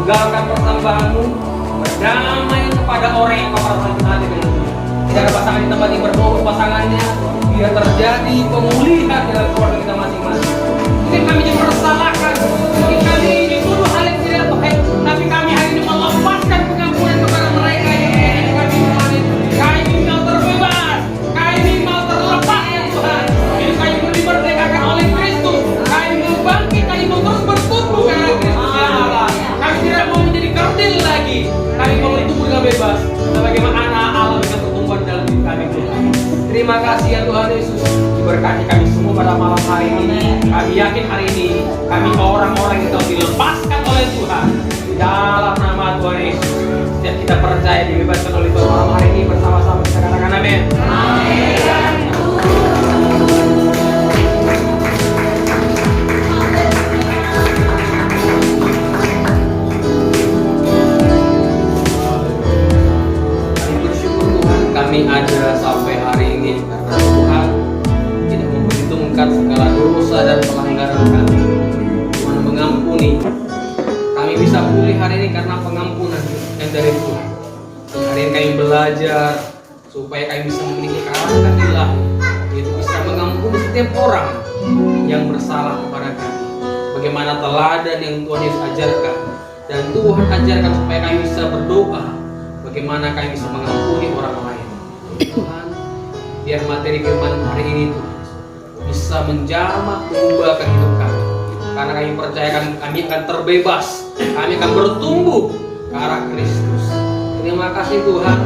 meninggalkan persambahanmu, berdamai kepada orang yang kau merasa hati dengan dia. Tidak ada pasangan di tempat ini berdoa pasangannya, biar terjadi pemulihan dalam keluarga kita masing-masing. Mungkin kami dipersalahkan, mungkin kami dituduh hal yang tidak baik, tapi kami hari ini melepaskan pengampunan kepada mereka yang kami kemarin. Kami mau terbebas, kami mau terlepas ya Tuhan. Hidup kami mau dimerdekakan oleh Kristus. Kami mau bangkit, kami mau terus bertumbuh karena Kristus ya Allah. Kami tidak mau menjadi kerdil lagi. Kami mau bertumbuh dengan bebas sebagai anak Allah dengan pertumbuhan dalam hidup kami Tuhan. Terima kasih ya Tuhan Yesus. Diberkati kami semua pada malam hari ini. Kami yakin hari ini kami orang-orang yang telah dilepaskan oleh Tuhan di dalam nama Tuhan Yesus. Setiap kita percaya dibebaskan oleh Tuhan malam hari ini, bersama-sama kita katakan amin. Amin. Kami ada sampai hari ini karena Tuhan tidak memperhitungkan segala dosa dan pelanggaran kami. Tuhan mengampuni. Kami bisa pulih hari ini karena pengampunan yang dari Tuhan. Hari ini kami belajar supaya kami bisa memiliki karakter ilahi, yaitu bisa mengampuni setiap orang yang bersalah kepada kami. Bagaimana teladan yang Tuhan Yesus ajarkan, dan Tuhan ajarkan supaya kami bisa berdoa bagaimana kami bisa mengampuni orang lain. Tuhan, biar materi firman hari ini Tuhan bisa menjamak mengubahkan hidup kami. Karena kami percaya kami akan terbebas, kami akan bertumbuh ke arah Kristus. Terima kasih Tuhan,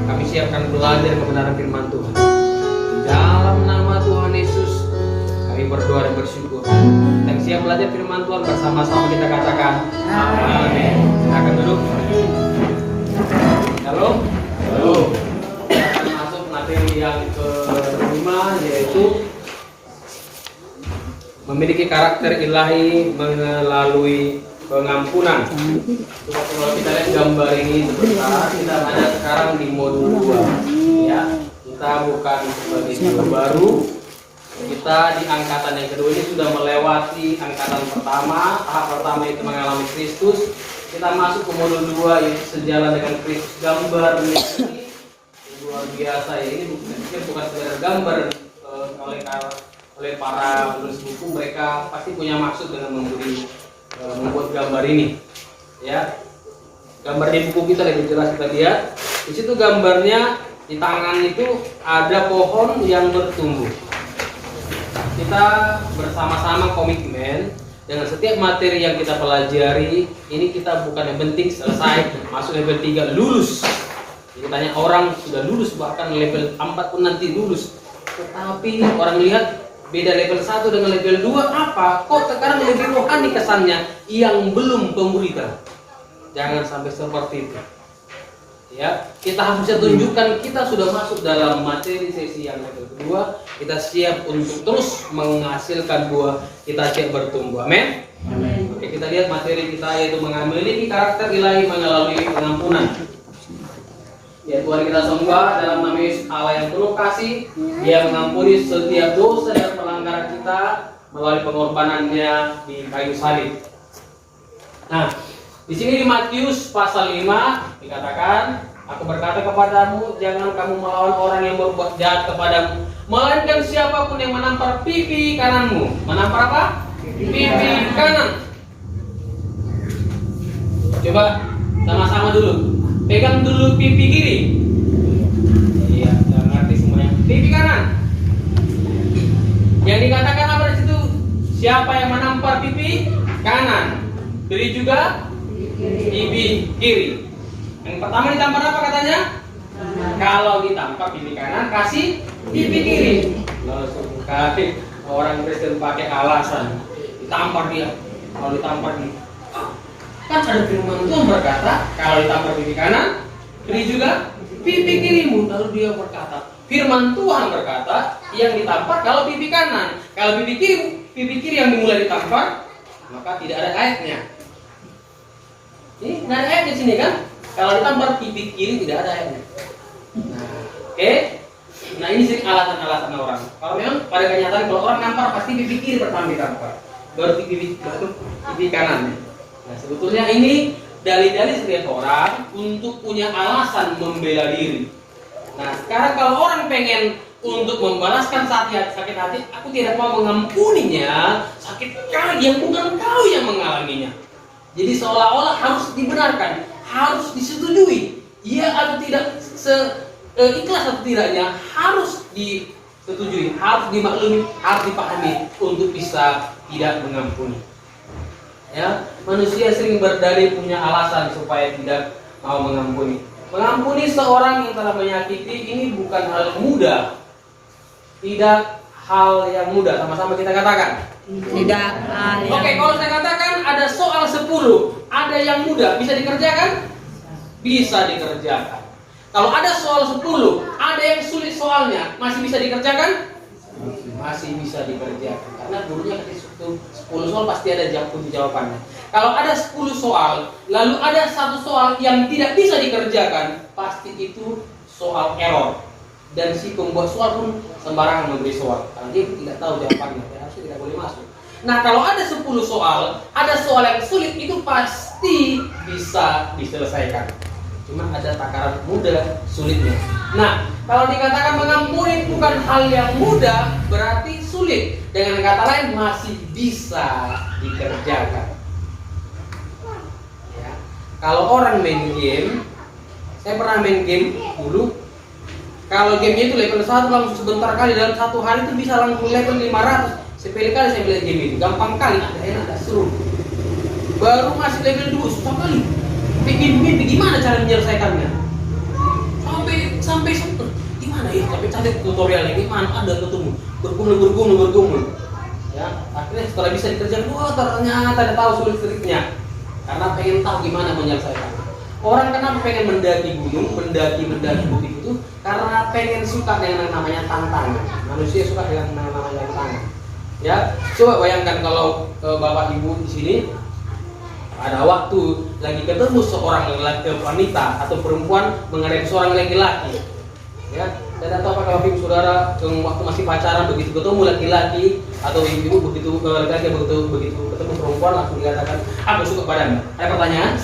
kami siapkan belajar kebenaran firman Tuhan. Di dalam nama Tuhan Yesus, kami berdoa dan bersyukur. Dan siap belajar firman Tuhan bersama-sama kita katakan amin. Silakan duduk. Halo. Halo. Materi yang kelima yaitu memiliki karakter ilahi melalui pengampunan. Kalau kita lihat gambar ini sebentar, kita ada sekarang di modul 2 ya. Kita bukan sebagai jiwa baru, kita di angkatan yang kedua ini sudah melewati angkatan pertama. Tahap pertama itu mengalami Kristus, kita masuk ke modul 2 yaitu sejalan dengan Kristus. Gambar ini luar biasa ya, ini bukan sekedar gambar oleh para penulis buku. Mereka pasti punya maksud dengan membuat gambar ini ya. Gambar di buku kita lebih jelas kita lihat. Di situ gambarnya di tangan itu ada pohon yang bertumbuh. Kita bersama-sama komitmen dengan setiap materi yang kita pelajari. Ini kita bukan yang penting selesai masuk level 3 lulus. Jadi banyak orang sudah lulus, bahkan level 4 pun nanti lulus. Tetapi orang lihat beda level 1 dengan level 2 apa? Kok sekarang lebih rohani kesannya yang belum pemuridan. Jangan sampai seperti itu. Ya, kita harus bisa tunjukkan kita sudah masuk dalam materi sesi yang level kedua. Kita siap untuk terus menghasilkan buah, kita siap bertumbuh. Amin. Amin. Oke, kita lihat materi kita yaitu memiliki karakter ilahi melalui pengampunan. Ya Tuhan kita sembah dalam nama Yesus Allah yang penuh kasih. Dia mengampuni setiap dosa dan pelanggaran kita melalui pengorbanannya di kayu salib. Nah, di sini di Matius pasal 5 dikatakan, aku berkata kepadamu, jangan kamu melawan orang yang berbuat jahat kepadamu, melainkan siapapun yang menampar pipi kananmu. Menampar apa? Pipi kanan. Coba sama-sama dulu. Pegang dulu pipi kiri. Iya, sudah ngerti semuanya. Pipi kanan. Yang dikatakan apa di situ? Siapa yang menampar pipi kanan, beri juga pipi kiri. Yang pertama ditampar apa katanya? Kalau ditampar pipi kanan, kasih pipi kiri. Langsung kasih orang Kristen pakai alasan. Ditampar dia. Kalau ditampar dia. Kan ada firman Tuhan berkata, kalau ditampar pipi kanan, beri juga pipi kirimu. Lalu dia berkata, firman Tuhan berkata, yang ditampar kalau pipi kanan, kalau pipi kiri yang dimulai ditampar, maka tidak ada ayatnya. Ini nggak ada ayatnya sini kan? Kalau ditampar pipi kiri tidak ada ayatnya. Nah, oke. Nah ini sering alasan-alasan orang. Kalau memang pada kenyataan kalau orang nampar pasti pipi kiri pertama ditampar, baru pipi kanan. Nah sebetulnya ini dalih-dalih setiap orang untuk punya alasan membela diri. Nah, sekarang kalau orang pengen untuk membalaskan sakit hati, aku tidak mau mengampuninya, sakit kali yang bukan kau yang mengalaminya. Jadi seolah-olah harus dibenarkan, harus disetujui. Iya atau tidak, ikhlas atau tidaknya harus disetujui, harus dimaklumi, harus dipahami untuk bisa tidak mengampuni. Ya, manusia sering berdalih punya alasan supaya tidak mau mengampuni. Mengampuni seorang yang telah menyakiti ini bukan hal mudah. Tidak hal yang mudah, sama-sama kita katakan. Tidak hal yang Oke, kalau saya katakan ada soal 10, ada yang mudah, bisa dikerjakan? Bisa dikerjakan. Kalau ada soal 10, ada yang sulit soalnya, masih bisa dikerjakan? Masih bisa dikerjakan. Karena gurunya ketika 10 soal pasti ada jawabannya. Kalau ada 10 soal, lalu ada satu soal yang tidak bisa dikerjakan, pasti itu soal error. Dan si pembuat soal pun sembarangan memberi soal, karena dia tidak tahu jawabannya, harusnya tidak boleh masuk. Nah, kalau ada 10 soal, ada soal yang sulit, itu pasti bisa diselesaikan. Cuma ada takaran mudah, sulitnya. Nah, kalau dikatakan mengampuni bukan hal yang mudah, berarti sulit. Dengan kata lain, masih bisa dikerjakan. Ya. Kalau orang main game, saya pernah main game dulu. Kalau gamenya itu level 1 langsung sebentar kali, dalam satu hari itu bisa langsung level 500. Sepele kali saya belajar game itu, gampang kali, ada enak, ada seru. Baru masih level 2, susah kali. Bikin gimana cara menyelesaikannya? Sampai gimana ya? Sampai cari tutorialnya gimana? Ada ketemu, bergumul. Ya, akhirnya setelah bisa dikerjakan, ternyata ada tahu sulit triknya. Karena pengen tahu gimana menyelesaikannya. Orang kenapa pengen mendaki gunung, mendaki bukit itu? Karena pengen suka dengan namanya tantangan. Manusia suka dengan namanya tantangan. Ya, coba bayangkan kalau bapak ibu di sini ada waktu lagi ketemu seorang wanita atau perempuan menghadapi seorang laki-laki, ya, dan atau apakah ibu saudara waktu masih pacaran begitu ketemu laki-laki atau ibu begitu laki-laki begitu ketemu perempuan langsung dikatakan aku suka padamu. Ada pertanyaan?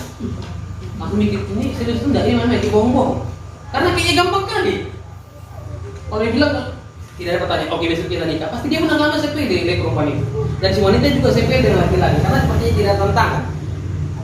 Aku mikir ini serius enggak ya, mana dibohong-bohong? Karena kayaknya gampang kali. Kalau dia bilang tidak ada pertanyaan, oke besok kita nikah, pasti dia menang lama sepede dengan perempuan itu. Dan si wanita juga sepede dengan laki-laki karena sepertinya tidak tantangan.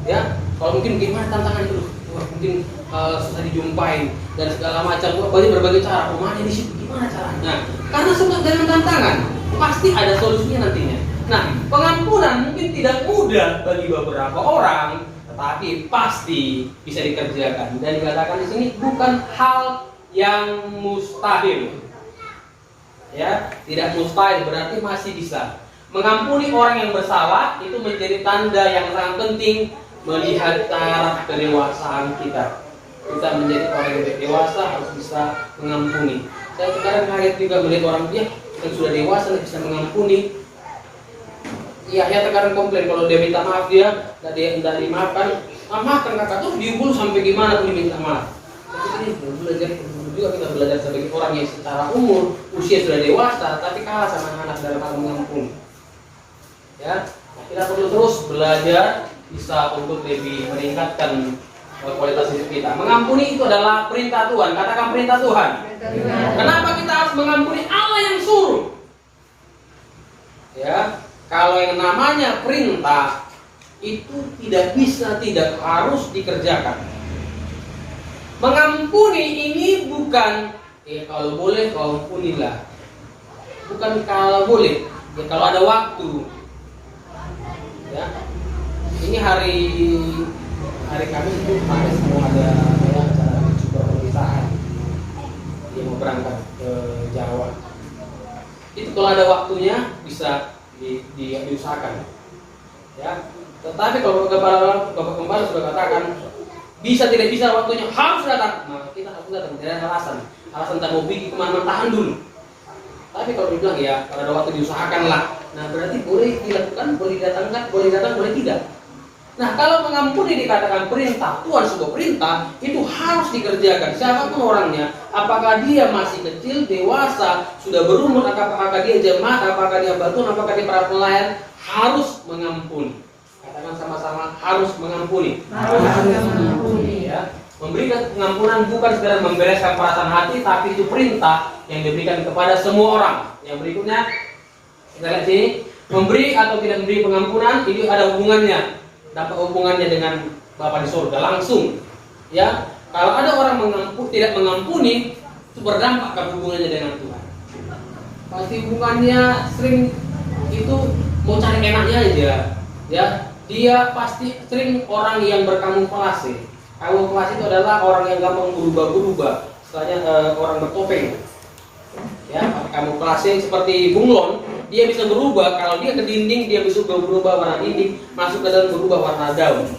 Ya, kalau mungkin gimana tantangan itu? Wah, mungkin susah dijumpai dan segala macam. Berbagai cara. Rumahnya di situ gimana caranya? Nah, karena suka dengan tantangan, pasti ada solusinya nantinya. Nah, pengampunan mungkin tidak mudah bagi beberapa orang, tetapi pasti bisa dikerjakan. Dan dikatakan di sini bukan hal yang mustahil. Ya, tidak mustahil berarti masih bisa. Mengampuni orang yang bersalah itu menjadi tanda yang sangat penting melihat taraf kedewasaan kita. Kita menjadi orang yang dewasa harus bisa mengampuni. Saya sekarang kaget juga melihat orang dia yang sudah dewasa bisa mengampuni. Iya, ya sekarang komplain kalau dia minta maaf dia tidak dimaafkan. Maafkan kakak tuh diukur sampai gimana pun diminta maaf. Tapi ini belajar juga kita belajar sebagai orang yang secara umur usia sudah dewasa tapi kalah sama anak dalam hal mengampuni. Ya, kita perlu terus belajar bisa untuk lebih meningkatkan kualitas hidup kita. Mengampuni itu adalah perintah Tuhan. Katakan perintah Tuhan. Kenapa kita harus mengampuni? Allah yang suruh. Ya, kalau yang namanya perintah itu tidak bisa, tidak harus dikerjakan. Mengampuni ini bukan kalau boleh kau ampunilah. Bukan kalau boleh, ya kalau ada waktu. Ya. Ini hari Kamis itu Kamis mau ada acara super perpisahan. Dia mau berangkat ke Jawa. Itu kalau ada waktunya bisa diusahakan. Ya. Tetapi kalau Bapak Gembala sudah katakan bisa tidak bisa waktunya harus datang, maka kita harus datang. Tidak ada alasan. Alasan tak mau pergi kemana-mana, tahan dulu. Tapi kalau dibilang ya kalau ada waktu diusahakanlah. Nah berarti boleh dilakukan, boleh datangkan, boleh datang, boleh tidak. Nah kalau mengampuni dikatakan perintah Tuhan, sebuah perintah itu harus dikerjakan. Siapapun orangnya, apakah dia masih kecil, dewasa, sudah berumur, apakah dia jemaat, apakah dia batuan, apakah dia para pelayan, harus mengampuni. Katakan sama-sama, harus mengampuni. Harus mengampuni. Ya. Memberikan pengampunan bukan sekedar membereskan perasaan hati, tapi itu perintah yang diberikan kepada semua orang. Yang berikutnya, kita lihat sini, memberi atau tidak memberi pengampunan itu ada hubungannya, dapat hubungannya dengan Bapa di surga langsung. Ya, kalau ada orang tidak mengampuni, itu berdampak ke hubungannya dengan Tuhan. Pasti hubungannya sering itu mau cari enaknya aja. Ya, dia pasti sering orang yang berkamuflase. Kamuflase itu adalah orang yang gampang berubah-ubah, istilahnya orang bertopeng. Ya, kamuflase seperti bunglon, dia bisa berubah. Kalau dia ke dinding, dia bisa berubah warna dinding, masuk ke dalam berubah warna daun.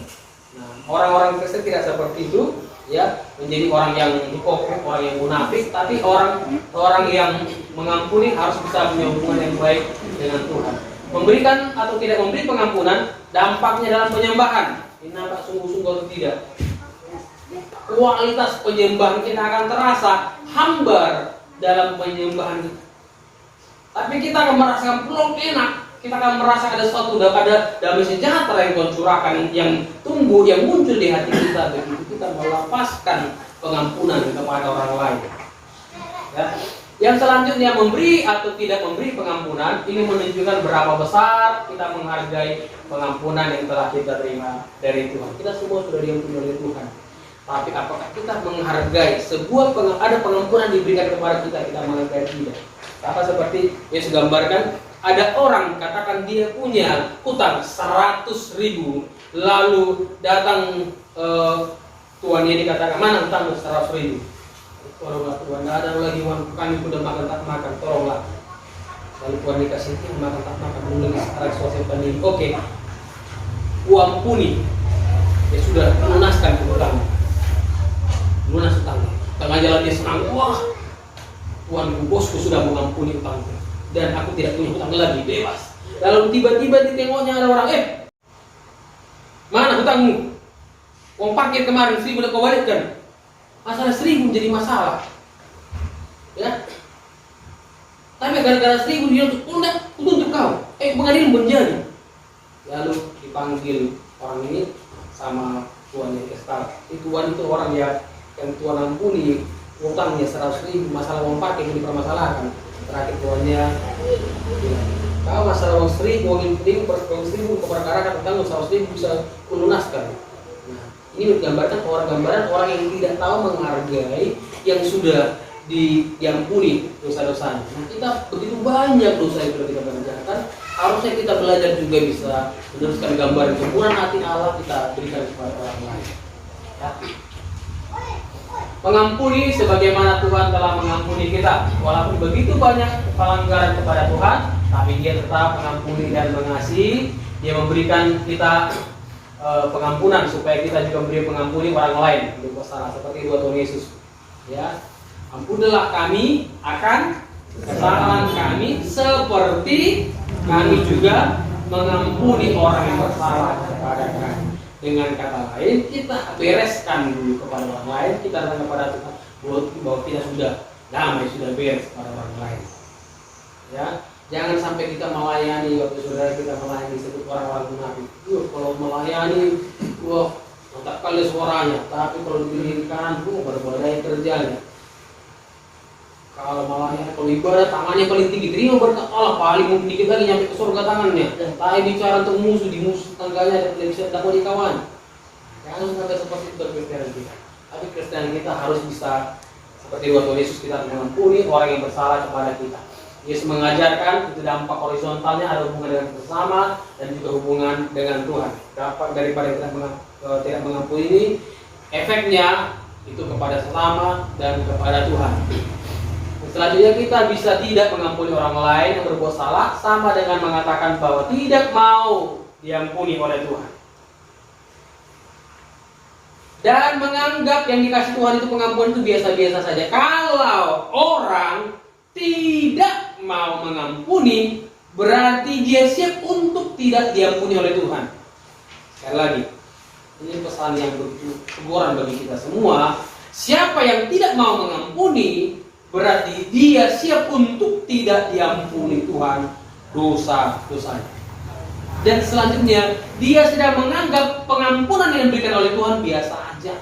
Nah, orang-orang Kristen tidak seperti itu, ya, menjadi orang yang hipokrit, orang yang munafik, tapi orang yang mengampuni harus bisa punya hubungan yang baik dengan Tuhan. Memberikan atau tidak memberi pengampunan, dampaknya dalam penyembahan. Ini nampak sungguh-sungguh atau tidak? Kualitas penyembahan kita akan terasa hambar dalam penyembahan kita. Tapi kita akan merasakan peluk enak, kita akan merasa ada suatu ada damai sejahtera yang Tuhan curahkan, yang tumbuh, yang muncul di hati kita begitu kita melepaskan pengampunan kepada orang lain. Ya. Yang selanjutnya, memberi atau tidak memberi pengampunan, ini menunjukkan berapa besar kita menghargai pengampunan yang telah kita terima dari Tuhan. Kita semua sudah diampuni oleh Tuhan. Tapi apakah kita menghargai ada pengampunan diberikan kepada kita menghargai tidak? Apa seperti Yesus gambarkan, ada orang katakan dia punya hutang 100.000, lalu datang tuannya dikatakan, mana hutang 100.000? Tolonglah Tuhan, tidak ada lagi uang, kami sudah makan tak makan, tolonglah. Lalu Tuhan dikasih makan tak makan, menulis secara sosial pandemi. Oke, uang puni, ya sudah lunaskan hutang. Lunas hutangnya. Tengah jalan dia senang, wah, tuanku, bosku sudah mengampuni hutangku, dan aku tidak punya hutang lagi, bebas. Lalu tiba-tiba ditengoknya ada orang, mana hutangmu? Uang parkir kemarin 1.000 udah kau balikkan. Masalah 1.000 jadi masalah, ya. Tapi gara-gara 1.000 dia untuk kau, pengadilan menjadi. Lalu dipanggil orang ini sama tuannya kesal. Tuan itu orang yang Tuhan ampuni utangnya 100.000, masalah uang parkir yang dipermasalahkan. Terakhir tuannya bilang, kau masalah uang 1.000, uang penting, uang 1.000 keperkarakan utang 100.000 bisa kulunaskan. Nah, ini gambaran orang yang tidak tahu menghargai yang sudah diampuni dosa-dosanya. Nah, kita begitu banyak dosa yang sudah kita kerjakan, harusnya kita belajar juga bisa meneruskan gambaran sempurna hati Allah kita berikan kepada orang lain. Ya. Mengampuni sebagaimana Tuhan telah mengampuni kita. Walaupun begitu banyak pelanggaran kepada Tuhan, tapi Dia tetap mengampuni dan mengasihi. Dia memberikan kita pengampunan supaya kita juga memberi pengampuni orang lain untuk bersalah, seperti dua Tuhan Yesus. Ya, ampunilah kami akan kesalahan kami seperti kami juga mengampuni orang yang bersalah kepada kami. Dengan kata lain, kita bereskan dulu kepada orang lain, kita datang kepada Tuhan bahwa kita sudah damai, sudah beres kepada orang lain. Ya, jangan sampai kita melayani waktu saudara kita melayani disebut orang-orang munafik. Kalau melayani, wah, mantap kali suaranya, tapi kalau dipilih kanan, berbeda kerjanya. Kalau melayani, kalau ibadah tangannya paling tinggi, terima berkat Allah, paling mungkin dikit lagi nyampe ke surga tangannya. Tapi bicara untuk musuh, di musuh tangganya tidak bisa dapat kawan. Jangan sampai seperti itu berkristian kita. Tapi Kristen kita harus bisa seperti Tuhan Yesus, kita mengampuni orang yang bersalah kepada kita. Yesus mengajarkan itu dampak horizontalnya ada hubungan dengan bersama dan juga hubungan dengan Tuhan. Dampak daripada kita tidak mengampuni ini, efeknya itu kepada sesama dan kepada Tuhan. Selanjutnya kita bisa tidak mengampuni orang lain yang berbuat salah, sama dengan mengatakan bahwa tidak mau diampuni oleh Tuhan. Dan menganggap yang dikasih Tuhan itu pengampunan itu biasa-biasa saja. Kalau orang tidak mau mengampuni, berarti dia siap untuk tidak diampuni oleh Tuhan. Sekali lagi, ini pesan yang berteguran bagi kita semua. Siapa yang tidak mau mengampuni, berarti dia siap untuk tidak diampuni Tuhan dosa-dosanya. Dan selanjutnya, dia sedang menganggap pengampunan yang diberikan oleh Tuhan biasa aja.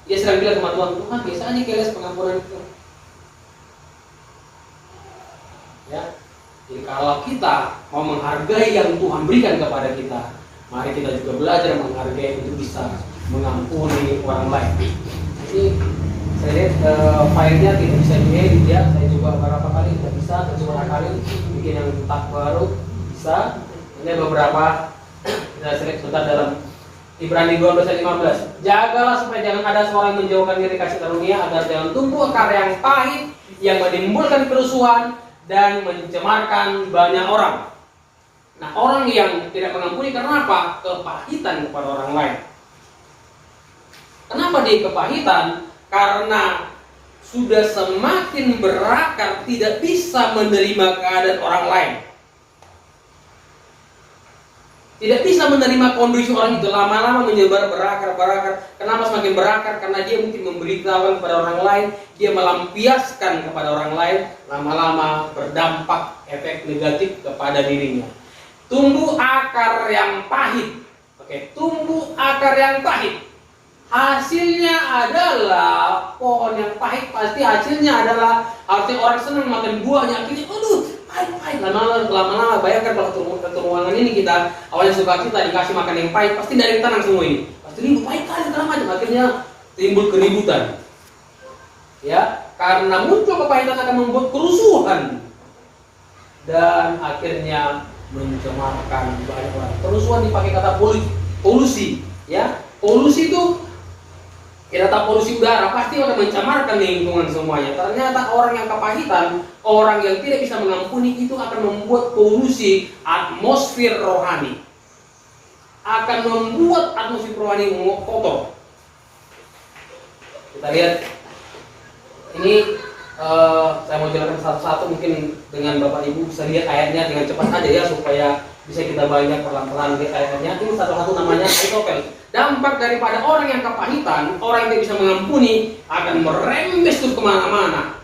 Dia sedang bilang sama Tuhan, Tuhan biasa aja keles pengampunan itu. Ya, jadi kalau kita mau menghargai yang Tuhan berikan kepada kita, mari kita juga belajar menghargai untuk bisa mengampuni orang lain. Jadi saya lihat filenya tidak bisa diedit ya. Saya coba beberapa kali tidak bisa, saya coba kali bikin yang tak baru bisa. Ini beberapa kita select sebentar dalam Ibrani 12 ayat 15. Jagalah supaya jangan ada seorang yang menjauhkan diri kasih karunia, agar jangan tumbuh akar yang pahit yang menimbulkan kerusuhan dan mencemarkan banyak orang. Nah, orang yang tidak mengampuni karena apa? Kepahitan kepada orang lain. Kenapa dia kepahitan? Karena sudah semakin berakar, tidak bisa menerima keadaan orang lain. Tidak bisa menerima kondisi orang itu, lama-lama menyebar berakar. Kenapa semakin berakar? Karena dia mungkin memberitahukan kepada orang lain, dia melampiaskan kepada orang lain, lama-lama berdampak efek negatif kepada dirinya. Tumbuh akar yang pahit. Oke, tumbuh akar yang pahit. Hasilnya adalah pohon yang pahit, pasti hasilnya adalah harusnya orang senang makan buahnya, akhirnya pahit. Lama-lama bayangkan kalau keturunan ini kita awalnya suka kita dikasih makan yang pahit, pasti dari tanah semua ini. Pasti ribut pahit kali segala macam, akhirnya timbul keributan. Ya, karena muncul kepahitan akan membuat kerusuhan dan akhirnya mencemarkan banyak orang. Kerusuhan dipakai kata polusi, ya. Polusi itu kita tahu polusi udara pasti akan mencemarkan lingkungan semuanya. Ternyata orang yang kepahitan, orang yang tidak bisa mengampuni itu akan membuat polusi atmosfer rohani. Akan membuat atmosfer rohani kotor. Kita lihat ini saya mau jelaskan satu-satu, mungkin dengan Bapak Ibu bisa lihat ayatnya dengan cepat aja ya supaya bisa kita banyak pelan-pelan lihat ayatnya. Ini satu-satu namanya Ahitofel. Dampak daripada orang yang kepahitan, orang yang tidak bisa mengampuni akan merembes tuh kemana-mana.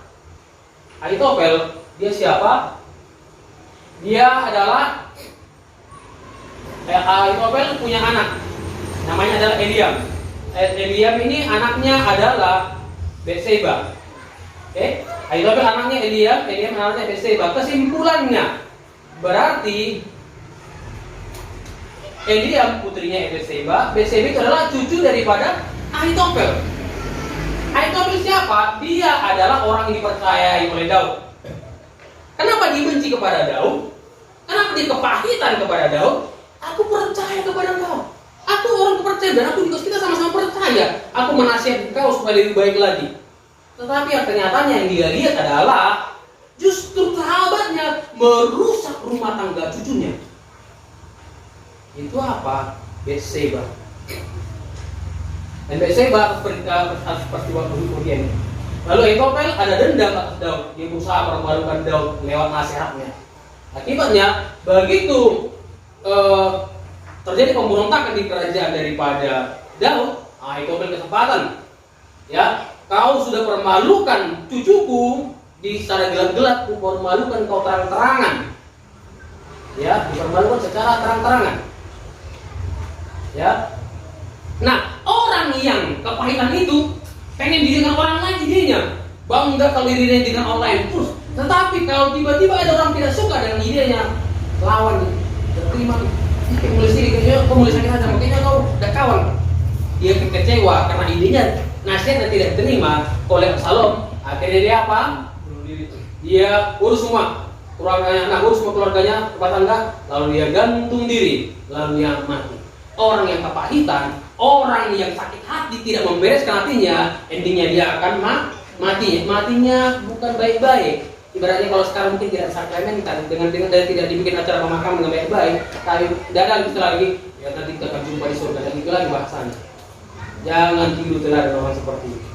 Ahitofel, dia siapa? Dia adalah Ahitofel punya anak, namanya adalah Eliam. Eliam ini anaknya adalah Betseba. Oke, Ahitofel anaknya Eliam anaknya Betseba. Kesimpulannya berarti Eliam putrinya Betseba itu adalah cucu daripada Ahitofel. Ahitofel siapa? Dia adalah orang yang dipercayai oleh Daud. Kenapa dia benci kepada Daud? Kenapa dia kepahitan kepada Daud? Aku percaya kepada Daud. Aku orang kepercayaan dan aku juga kita sama-sama percaya. Aku menasihati kau supaya lebih baik lagi. Tetapi yang kenyataannya yang dia lihat adalah justru sahabatnya merusak rumah tangga cucunya. Itu apa? Betseba. Dan Betseba atas peristiwa kemudian. Lalu Ahitofel ada dendam atas Daud. Dia berusaha mempermalukan Daud lewat nasihatnya. Akibatnya begitu terjadi pemberontakan di kerajaan daripada Daud, Ahitofel kesempatan. Ya, kau sudah permalukan cucuku di secara gelap-gelap, permalukan kau terang-terangan. Ya, dipermalukan secara terang-terangan. Ya. Nah, orang yang kepahitan itu pengen didengar orang lain idenya, bangga kalau idenya dengan orang lain terus. Tetapi kalau tiba-tiba ada orang tidak suka dengan idenya, lawan, terima. Penulis ini penulis sakit hati, makanya kau udah kawan. Dia kecewa karena idenya nasihat dan tidak diterima oleh Absalom. Akhirnya dia apa? Dia urus semua keluarganya, urus semua keluarganya, rumah tangga, lalu dia gantung diri, lalu dia mati. Orang yang kepahitan, orang yang sakit hati tidak membereskan hatinya, endingnya dia akan mati. Matinya bukan baik-baik. Ibaratnya kalau sekarang mungkin tidak sakramen, dengan tidak dibikin acara pemakaman dengan baik-baik, tapi dadang kita lagi, ya nanti kita akan jumpa di surga dan itu lagi bahasanya. Jangan tidur teladan orang seperti ini.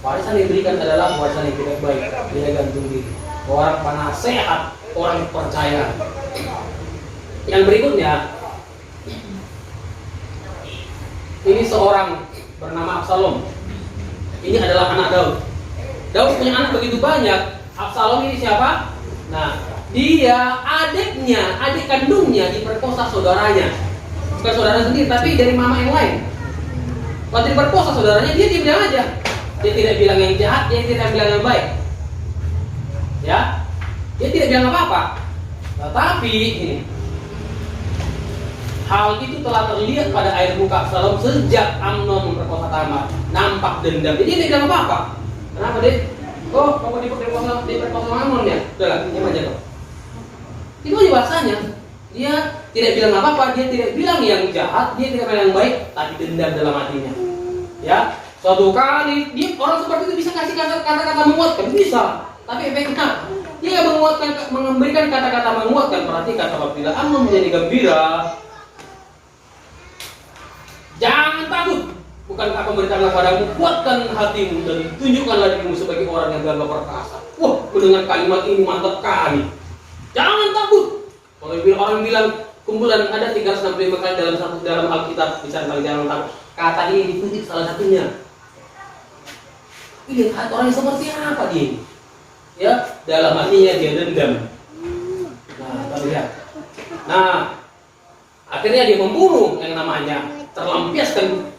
Warisan yang diberikan adalah warisan yang tidak baik. Dia gantung diri. Orang penasehat, orang percaya. Yang berikutnya, ini seorang bernama Absalom. Ini adalah anak Daud. Daud punya anak begitu banyak. Absalom ini siapa? Nah, dia adik kandungnya diperkosa saudaranya. Bukan saudara sendiri, tapi dari mama yang lain. Waktu diperkosa saudaranya, dia bilang aja. Dia tidak bilang yang jahat, dia tidak bilang yang baik. Ya, dia tidak bilang apa-apa. Tetapi ini, hal itu telah terlihat pada air muka Absalom sejak Amnon memperkosa Tamar. Nampak dendam. Jadi dia tidak bilang apa-apa. Kenapa deh? Oh, kamu diperkosa Amnon ya? Udahlah, diam aja kok. Itu aja bahasanya. Dia tidak bilang apa-apa, dia tidak bilang yang jahat, dia tidak bilang yang baik, tapi dendam dalam hatinya. Ya, suatu kali dia orang seperti itu bisa kasih kata-kata menguatkan, bisa. Tapi efeknya dia memberikan kata-kata menguatkan. Perhatikan, apabila Amnon menjadi gembira, jangan takut. Bukankah aku beritahu padamu, kuatkan hatimu dan tunjukkanlah dirimu sebagai orang yang gagah perkasa. Wah, mendengar kalimat ini mantap kali. Jangan takut. Kalau orang bilang kumpulan ada 365 kali dalam Alkitab bicara tentang jangan takut. Kata ini dikutip salah satunya. Lihat orang yang seperti apa dia ini. Ya, dalam hatinya dia dendam. Nah, kita lihat. Nah, akhirnya dia membunuh yang namanya terlampiaskan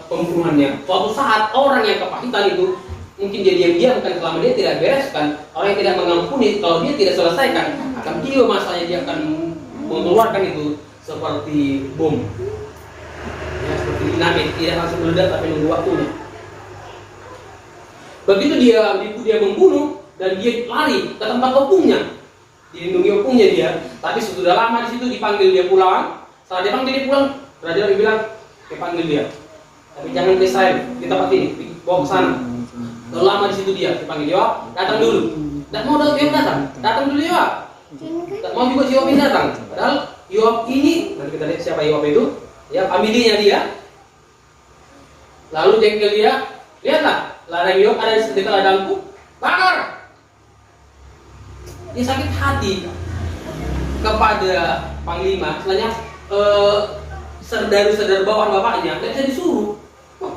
pembunuhannya. Suatu saat orang yang kepahitan itu mungkin dia diam-diam kan selama dia tidak bereskan, orang yang tidak mengampuni kalau dia tidak selesaikan akan tiba masanya dia akan mengeluarkan itu seperti bom. Ya, seperti dinamit, tidak langsung meledak tapi nunggu waktunya. Begitu dia membunuh dan dia lari ke tempat opungnya, dilindungi opungnya dia. Tapi sudah lama di situ dipanggil dia pulang. Setelah dia panggil dia pulang, raja bilang, panggil dia. Tapi jangan ke Israel, di tempat ini, bawa ke sana. Terlalu lama di situ dia dipanggil Yoab, datang dulu. Tidak mau Yoab datang dulu Yoab. Tidak mau juga Yoab ini datang. Padahal Yoab ini, nanti kita lihat siapa Yoab itu. Ya, familinya dia. Lalu jengkel dia, lihatlah, ladang Yoab ada di dekat ladangku, bakar. Dia sakit hati kepada panglima, setelahnya saudara bawah bapaknya, tidak bisa disuruh. Wah,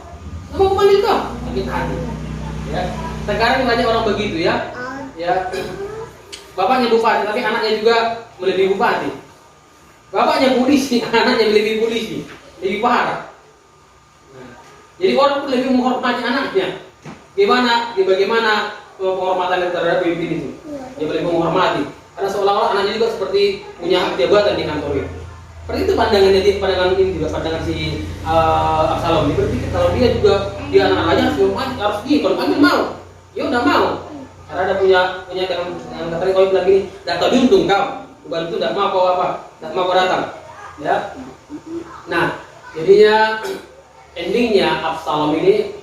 kamu mau panggil kau? Sakit hati. Ya, sekarang banyak orang begitu ya. Ya, bapaknya bupati, tapi anaknya juga melebihi bupati. Bapaknya polisi, anaknya melebihi polisi, lebih parah. Nah, jadi orang pun lebih menghormati anaknya. Bagaimana penghormatan terhadap pemimpin itu? Dia lebih menghormati, karena seolah-olah anaknya juga seperti punya hak jabatan di kantor itu. Seperti itu pandangan ini juga pandangan si Absalom. Dia berpikir kalau dia juga dia anak raja harus kalau panggil mau, dia udah mau. Karena ada punya dengan kata kau bilang gini, datang diuntung kau, bukan itu tidak mau kau tidak mau kau datang. Ya. Nah, jadinya endingnya Absalom ini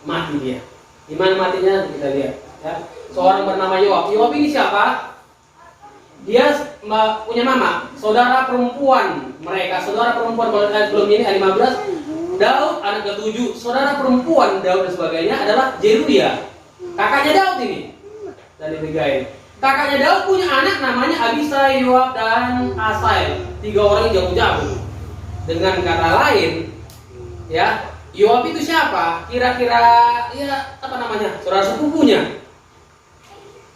mati dia. Di mana matinya kita lihat. Ya. Seorang bernama Yoab. Yoab ini siapa? Dia punya mama, saudara perempuan mereka, saudara perempuan kalau sebelum ini ada 15, Daud anak ke-7, saudara perempuan Daud dan sebagainya adalah Zeruya, kakaknya Daud ini, dan Abigail. Kakaknya Daud punya anak namanya Abisai, Yoab dan Asai, 3 orang yang jauh-jauh. Dengan kata lain, ya, Yoab itu siapa? Kira-kira ya apa namanya? Saudara sepupunya,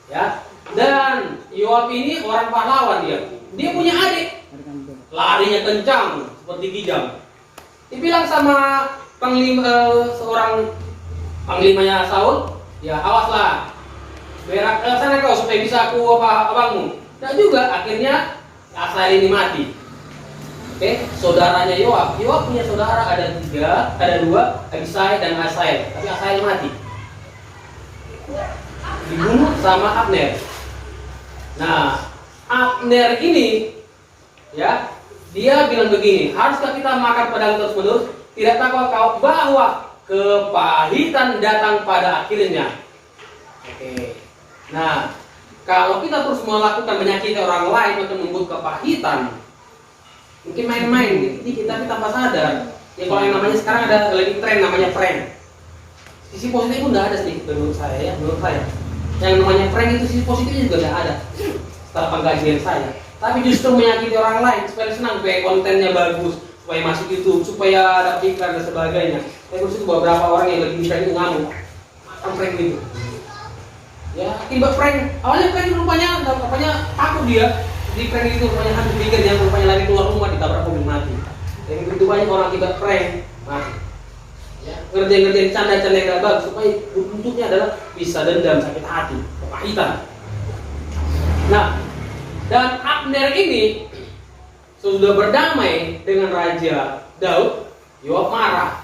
ya. Dan Yoab ini orang pahlawan dia. Dia punya adik. Larinya kencang seperti kijang. Dibilang sama seorang panglimanya Saul, ya awaslah. Berak sana kau supaya bisa aku abangmu. Dan juga akhirnya Asai ini mati. Oke, saudaranya Yoab. Yoab punya saudara ada 2, Abisai dan Asai. Tapi Asai mati. Dibunuh sama Abner. Nah, Abner ini, ya, dia bilang begini, haruskah kita makan pedang terus-menerus? Tidak tahu kau bahwa kepahitan datang pada akhirnya. Oke. Nah, kalau kita terus melakukan menyakiti orang lain akan membuat kepahitan. Mungkin main-main, jadi kita tanpa sadar. Ya kalau yang namanya sekarang ada lagi tren namanya prank. Sisi positif pun tidak ada sedikit menurut saya. Yang namanya prank itu sisi positifnya juga tidak ada setelah pengkajian saya. Tapi justru menyakiti orang lain supaya senang, supaya kontennya bagus, supaya masuk YouTube, supaya dapat iklan dan sebagainya. Saya itu beberapa orang yang lagi bisa itu ngamuk, prank gitu. Ya, akibat prank. Awalnya prank rupanya takut dia. Di prank itu rupanya hantu pikir yang rupanya lari keluar rumah ditabrak mobil mati. Dan begitu banyak orang akibat prank mati. Ya, ngerjain canda-canda yang gak bagus supaya bentuknya adalah bisa dendam, sakit hati, kepahitan. Nah, dan Abner ini sudah berdamai dengan Raja Daud. Yoab marah.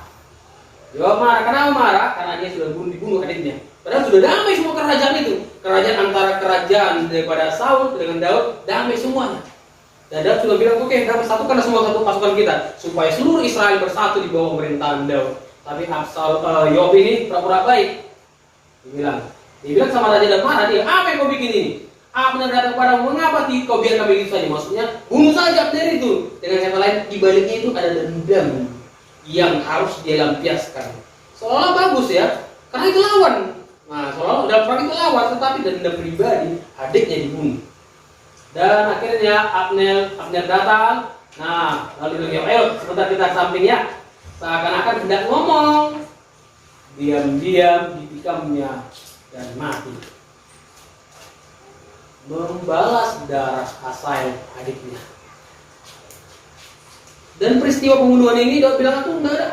Kenapa marah? Karena dia sudah dibunuh adiknya. Padahal sudah damai semua kerajaan itu. Kerajaan antara kerajaan daripada Saul dengan Daud damai semuanya. Dan Daud sudah bilang, oke, kami satukan semua satu pasukan kita supaya seluruh Israel bersatu di bawah pemerintahan Daud. Tapi Yoab ini pura-pura baik. Dia bilang sama Raja Daud marah dia, apa yang kau bikin ini? Abner datang padamu, mengapa kau biarkan begitu saja? Maksudnya, bunuh saja Abner itu. Dengan kata lain, di baliknya itu ada dendam yang harus dia lampiaskan. Seolah bagus ya, karena itu lawan. Nah, seolah dalam perang itu lawan, tetapi dendam pribadi, adiknya dibunuh. Dan akhirnya Abner datang. Nah, lalu dia bilang, ayo sebentar kita samping ya. Seakan-akan hendak ngomong, diam-diam ditikamnya dan mati. Membalas darah Asael adiknya. Dan peristiwa pembunuhan ini Daud bilang aku enggak ada.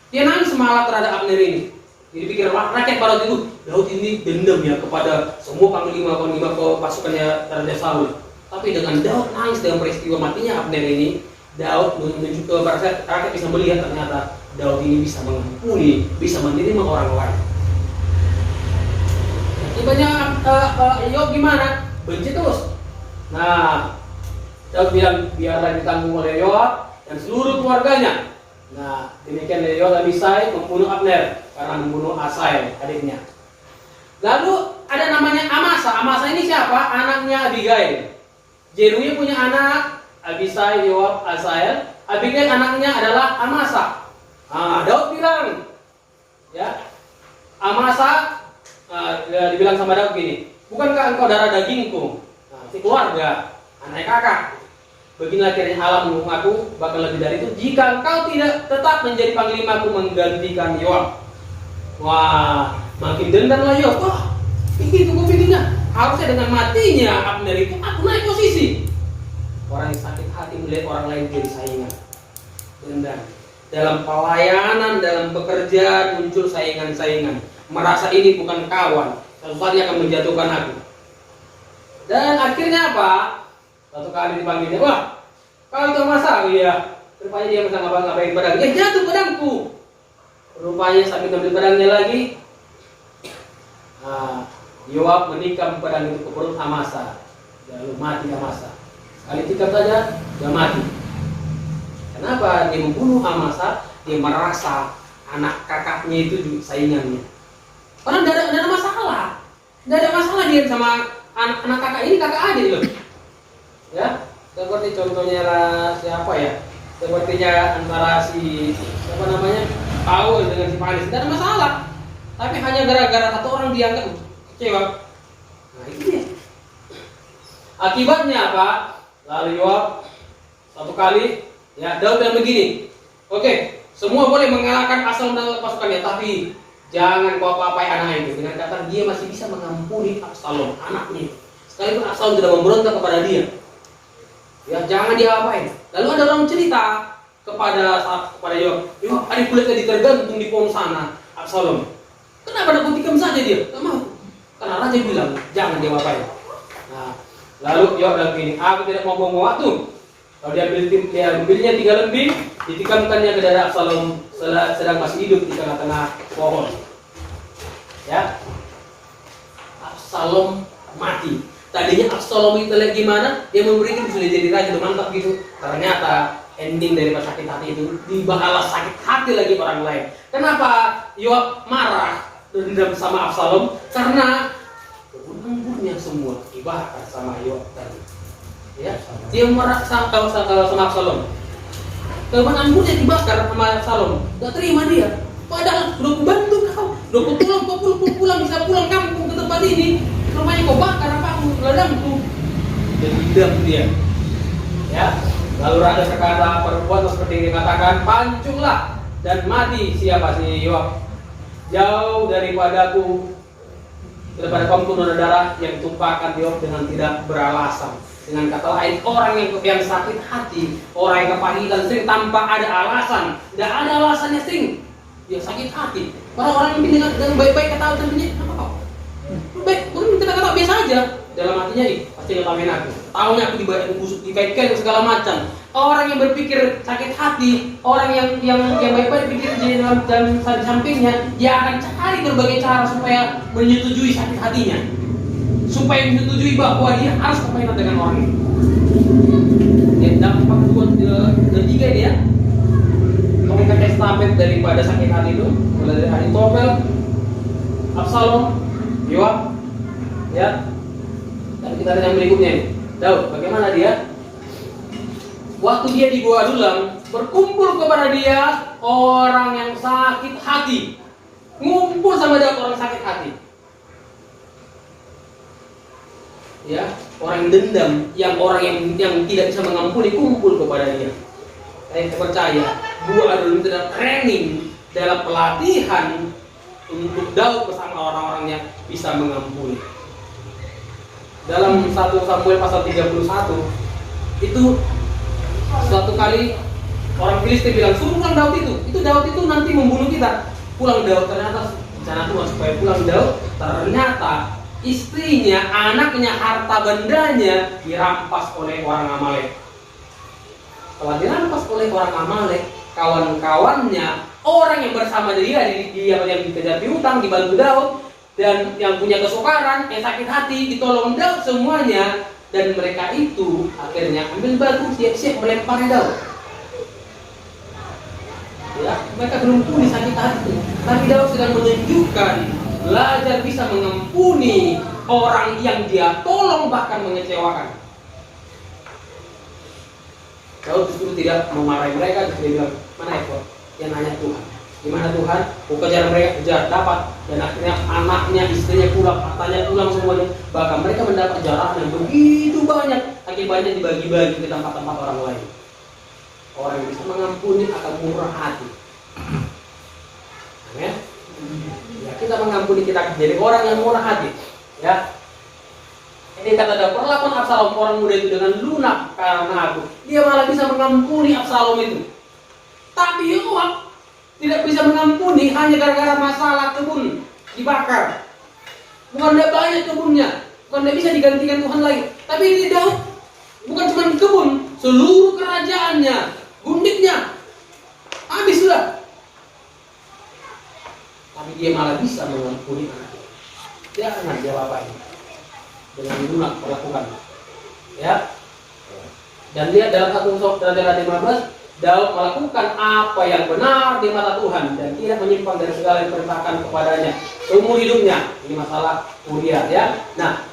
Dia nangis semalat terhadap Abner ini. Jadi pikir rakyat pada waktu itu Daud ini dendam ya kepada semua panglima pasukannya terhadap Saul. Tapi dengan Daud nangis dengan peristiwa matinya Abner ini, Daud menunjuk ke rakyat bisa melihat ternyata Daud ini bisa mengampuni, bisa menerima orang lain. Akibatnya Yoab gimana? Benci terus. Nah, Daud bilang biarlah ditanggung oleh Yoab dan seluruh keluarganya. Nah, demikian Yoab Abisai membunuh Abner karena membunuh Asael adiknya. Lalu ada namanya Amasa. Amasa ini siapa? Anaknya Abigail. Zeruya punya anak Abisai, Yoab, Asael. Abigail anaknya adalah Amasa. Daud bilang, ya, Amasa dibilang sama Daud gini, bukankah engkau darah dagingku? Si keluarga, anak kakak. Beginilah kiranya Allah mendukung aku, bahkan lebih dari itu, jika engkau tidak tetap menjadi panglimaku menggantikan Yoab. Wah, makin dendamlah Yoab. Wah, itu gue pikirnya, harusnya dengan matinya Abner itu aku naik posisi. Orang yang sakit hati melihat orang lain jadi saingan. Dendam. Dalam pelayanan, dalam pekerjaan muncul saingan-saingan. Merasa ini bukan kawan, suatu saat dia akan menjatuhkan aku. Dan akhirnya apa? Satu kali dipanggilnya, wah, kau itu masa? Iya. Rupanya dia masa ngapain pedang. Dia jatuh pedangku. Rupanya sambil ngambil pedangnya lagi, Yoab menikam pedang itu ke perut Amasa. Lalu mati Amasa. Sekali tikam saja, dia mati. Kenapa? Dia membunuh Amasa, dia merasa anak kakaknya itu juga saingannya. Orang tidak ada masalah. Tidak ada masalah dia sama anak kakak ini, kakak adik loh. Ya, seperti contohnya siapa ya? Sepertinya antara si siapa namanya? Paul dengan si Panis, tidak ada masalah. Tapi hanya gara-gara satu orang dianggap kecewa. Nah, itu dia. Akibatnya apa? Lalu Yoab satu kali, ya Daud bilang begini, oke, semua boleh mengalahkan Absalom dan pasukannya, tapi jangan kau apa-apai anak itu. Dengan kata dia masih bisa mengampuni Absalom, anaknya. Sekalipun Absalom tidak memberontak kepada dia, ya jangan dia apain. Lalu ada orang cerita kepada Yoab, adik kulitnya ditergantung di pohon sana, Absalom. Kenapa nak tikam saja dia? Tak mau. Karena raja bilang jangan dia apain. Nah, lalu Yoab bilang begini, aku tidak mau buang waktu. Kalau dia ambilnya 3 lembing, ditikamkannya ke dada Absalom sedang masih hidup di tengah-tengah pohon. Ya, Absalom mati. Tadinya Absalom itu lihat gimana, dia memberikan sudah jadi raja, mantap gitu. Ternyata ending dari sakit hati itu dibalas sakit hati lagi orang lain. Kenapa Yoab marah dendam sama Absalom? Karena kebun-kebunnya semua dibakar sama Yoab tadi. Ya, dia marah sama Absalom. Kebun anggur dibakar sama Absalom. Gak terima dia. Padahal sudah kubantu kau, kau pulang bisa pulang kampung ke tempat ini. Rumahnya kau bakar apa? Ladangku. Dendam dia. Ya. Lalu raja berkata, perbuatan seperti yang dikatakan, pancunglah dan mati siapa si Yoab. Jauh daripadaku daripada kaum saudara yang tumpahkan diop dengan tidak beralasan. Dengan kata lain, orang yang sakit hati, orang yang kepahitan sering tanpa ada alasan, tidak ada alasannya sering dia sakit hati. Orang yang dengan baik-baik kata tentunya apa kok? Baik, orang kata-kata biasa aja. Dalam hatinya pasti ngetawain aku. Tahunya aku dibusuk, dikait-kait segala macam. Orang yang berpikir sakit hati, orang yang baik-baik pikir di dalam sampingnya, dia akan cari berbagai cara supaya menyetujui sakit hatinya, supaya menyetujui bahwa dia harus berkaitan dengan orang itu. Dan dampak ketiga dia, tongkat estafet daripada sakit hati itu, mulai dari Ahitofel, Absalom, Yoab, ya. Dan kita lihat yang berikutnya, Daud. Bagaimana dia? Waktu dia di Gua Adulam, berkumpul kepada dia orang yang sakit hati. Ngumpul sama Daud orang sakit hati. Ya, orang yang dendam, orang yang tidak bisa mengampuni kumpul kepada dia. Saya percaya, Gua Adulam dalam training, dalam pelatihan untuk Daud bersama orang-orang yang bisa mengampuni. Dalam 1 Samuel pasal 31 itu suatu kali orang Filistin bilang, suruh pulang Daud itu Daud itu nanti membunuh kita. Pulang Daud, ternyata rencana Tuhan supaya pulang Daud, ternyata istrinya, anaknya, harta bendanya dirampas oleh orang Amalek. Setelah dirampas oleh orang Amalek, kawan-kawannya, orang yang bersama dia yang dikejar piutang, dibantu Daud, dan yang punya kesukaran, yang sakit hati, ditolong Daud semuanya. Dan mereka itu akhirnya ambil batu, siap-siap melempari Daud. Ya, mereka belum pulih sakit hati, tapi Daud sedang menunjukkan belajar bisa mengampuni orang yang dia tolong, bahkan mengecewakan. Daud justru tidak memarahi mereka, justru dia bilang, mana ekor? Dia nanya Tuhan, gimana Tuhan? Aku kejar mereka, kejar, dapat. Dan akhirnya anaknya, istrinya pulang, hartanya pulang semuanya. Bahkan mereka mendapat jarahan yang begitu banyak, akibatnya dibagi-bagi ke tempat-tempat orang lain. Orang yang bisa mengampuni akan murah hati. Amin. Ya, kita mengampuni, kita jadi orang yang murah hati. Ya. Ini kata Daud, perlakuan Absalom orang muda itu dengan lunak karena aku. Dia malah bisa mengampuni Absalom itu. Tapi Yoab tidak bisa mengampuni hanya gara-gara masalah kebun dibakar. Bukan tidak banyak kebunnya, bukan tidak bisa digantikan Tuhan lagi. Tapi ini Daud bukan cuma kebun, seluruh kerajaannya, gundiknya habis sudah. Tapi dia malah bisa mengampuni anaknya. Jangan dia apain dengan lunak perlakukan. Ya. Dan lihat dalam 1 Samuel 15, Daud melakukan apa yang benar di mata Tuhan dan tidak menyimpang dari segala yang diperintahkan kepadanya seumur hidupnya. Ini masalah Uria, ya. Nah,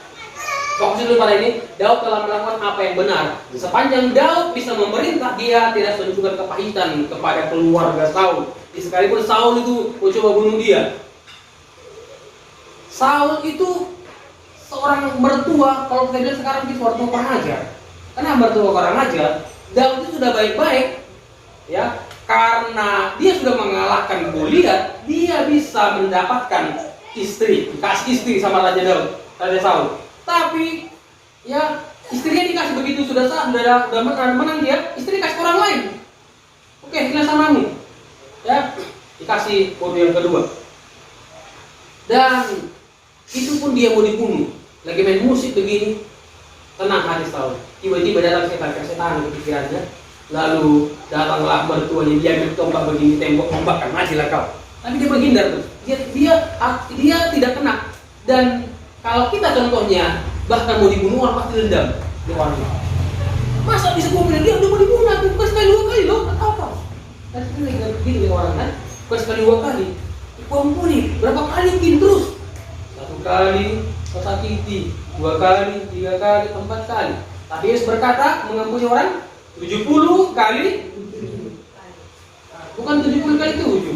fokus dulu pada ini. Daud telah melakukan apa yang benar. Sepanjang Daud bisa memerintah, dia tidak menunjukkan kepahitan kepada keluarga Saul. Sekalipun Saul itu mencoba bunuh dia. Saul itu seorang mertua, kalau kita bilang sekarang itu mertua kurang ajar. Karena mertua kurang ajar, Daud itu sudah baik-baik. Ya, karena dia sudah mengalahkan Goliat, dia bisa mendapatkan istri, dikasih istri sama Raja Daud, Raja Saul. Tapi ya, istrinya dikasih begitu sudah menang dia, istri dikasih orang lain. Oke, ini samamu. Ya, dikasih kode yang kedua. Dan itu pun dia mau dibunuh. Lagi main musik begini, tenang hati Saul. Tiba-tiba datang setan ke pikirannya. Lalu datanglah mertuanya, dia ambil tombak begini, tembok, tombakkan, majilah kau. Tapi dia menghindar tuh. Dia tidak kena. Dan kalau kita contohnya bahkan mau dibunuh, orang pasti dendam di orang itu. Masa bisa gue bilang dia udah mau dibunuh, bukan sekali 2 kali loh, atau apa? Dan itu lagi begini orang kan, bukan sekali 2 kali. Gue ampuni, berapa kali bikin terus? 1 kali, kau sakiti, 2 kali, 3 kali, 4 kali. Tapi Yesus berkata mengampuni orang 70 kali, bukan 70 kali 7,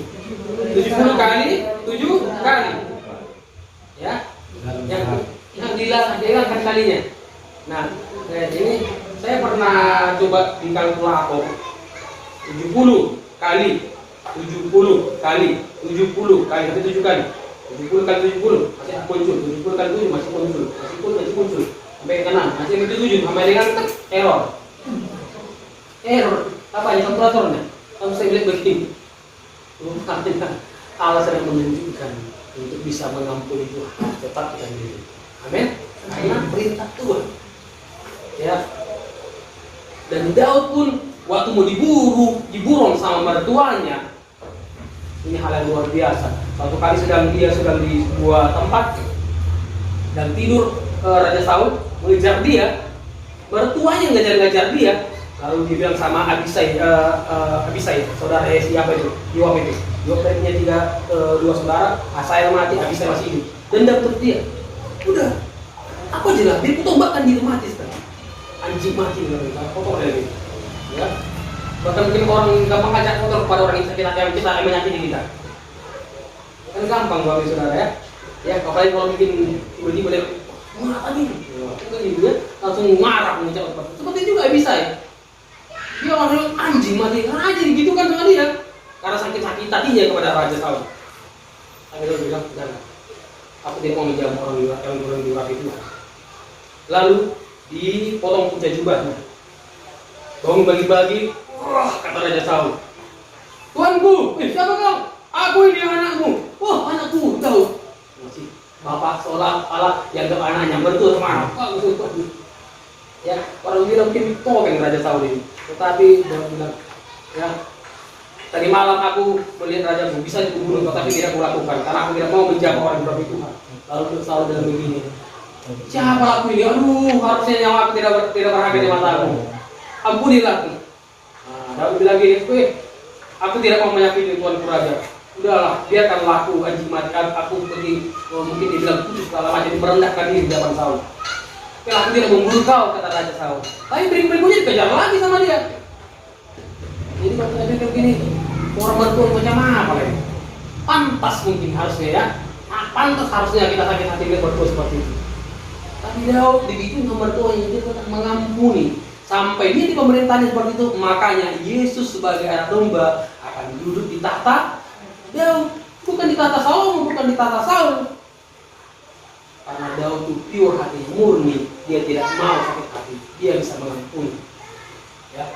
70 kali 7 kali, ya, yang dihilangkan kalinya. Nah, ini saya pernah coba di kalkulator 70 kali 70 kali 70 kali, tapi 7 kali 70 kali 70 masih muncul, 70 kali 7 masih muncul, masih muncul, sampai ke 6, masih ke 7 sampai dengan error. Apa ya kalkulatornya? Kamu saya lihat begini. Allah sedang menunjukkan untuk bisa mengampuni Tuhan cepat dan diri. Amin. Karena perintah Tuhan. Ya. Dan Daud pun waktu mau diburon sama mertuanya. Ini hal yang luar biasa. Suatu kali sedang di sebuah tempat dan tidur Raja Saul mengejar dia, mertuanya ngajar dia. Lalu dia bilang sama Abisai, saudara siapa itu? Yoab itu. Yoab punya dua saudara, Asahel mati, Abisai masih hidup. Dan dapat dia. Udah, apa aja lah, dia tombakkan diri mati sekarang. Anjing mati dengan kotor dari itu. Ya. Bahkan mungkin orang gampang ngajak kotor kepada orang yang sakit hati yang menyakiti kita. Kan gampang bapak saudara ya. Ya, apalagi kalau bikin tiba-tiba dia apa nih? Itu dia langsung marah mengucap seperti itu juga bisa ya. Dia orang anjing mati, aja gitu kan sama dia. Karena sakit hatinya kepada Raja Saul. Tapi dia bilang, jangan. Aku tidak mau menjamu orang itu. Lalu dipotong pucat jubahnya. Bangun bagi-bagi, kata Raja Saul. Tuanku, siapa kau? Aku ini anakmu. Wah, anakku, Daud. Masih bapak seolah Allah yang ke anaknya bertul sama anak. Ya, orang bilang mungkin topeng Raja Saul ini. Tetapi Daud bilang, ya, tadi malam aku melihat rajaku bisa dibunuh, tetapi tidak aku lakukan karena aku tidak mau menjaga orang berarti Tuhan. Lalu Saul dalam begini, siapa aku ini? Aduh, harusnya nyawa aku tidak berharga di mataku. Ampunilah aku. Nah, Daud bilang gini, aku tidak mau menyakiti Tuanku Raja. Udahlah, biarkan laku anjing mati. Aku pergi, mungkin dibilang kudus kalau macam merendahkan diri di hadapan Saul. Aku tidak membunuh kau, kata Raja Saul. Tapi berikutnya dikejar lagi sama dia. Jadi waktu Nabi bilang begini, orang bertuah macam apa lagi? Pantas mungkin harusnya ya. Pantas harusnya kita sakit hati dengan bertuah seperti itu. Tapi Daud dibikin sama mertuanya dia tetap mengampuni. Sampai dia di pemerintahan seperti itu, makanya Yesus sebagai anak domba akan duduk di tahta Daud, bukan di tahta Salomo, bukan di tahta Saul. Karena Daud itu pure hati, murni, dia tidak mau sakit hati, dia bisa mengampuni. Ya.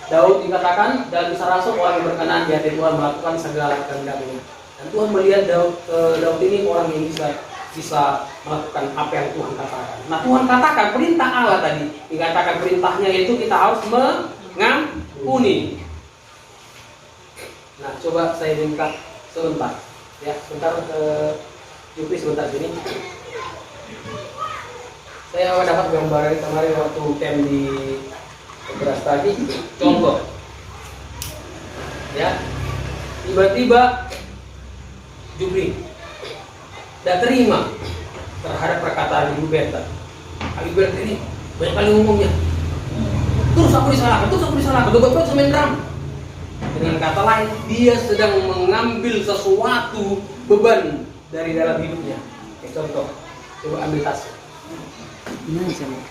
Daud dikatakan dalam kisah Rasul orang yang berkenan di hati Tuhan melakukan segala kehendaknya. Dan Tuhan melihat Daud ini orang yang bisa melakukan apa yang Tuhan katakan. Nah, Tuhan katakan perintah Allah tadi, dikatakan perintahnya yaitu kita harus mengampuni. Nah, coba saya minta sebentar, ya, sebentar ke Jupri sebentar sini. Saya dapat gambaran kemarin waktu camp di beras tadi, contoh, ya, tiba-tiba Jupri tidak terima terhadap perkataan Ibu Berta. Ibu Berta ini banyak kali ngomongnya, terus aku disalahkan, betul-betul semen drum. Dengan kata lain, dia sedang mengambil sesuatu beban dari dalam hidupnya. Contoh, coba ambil tas. Ini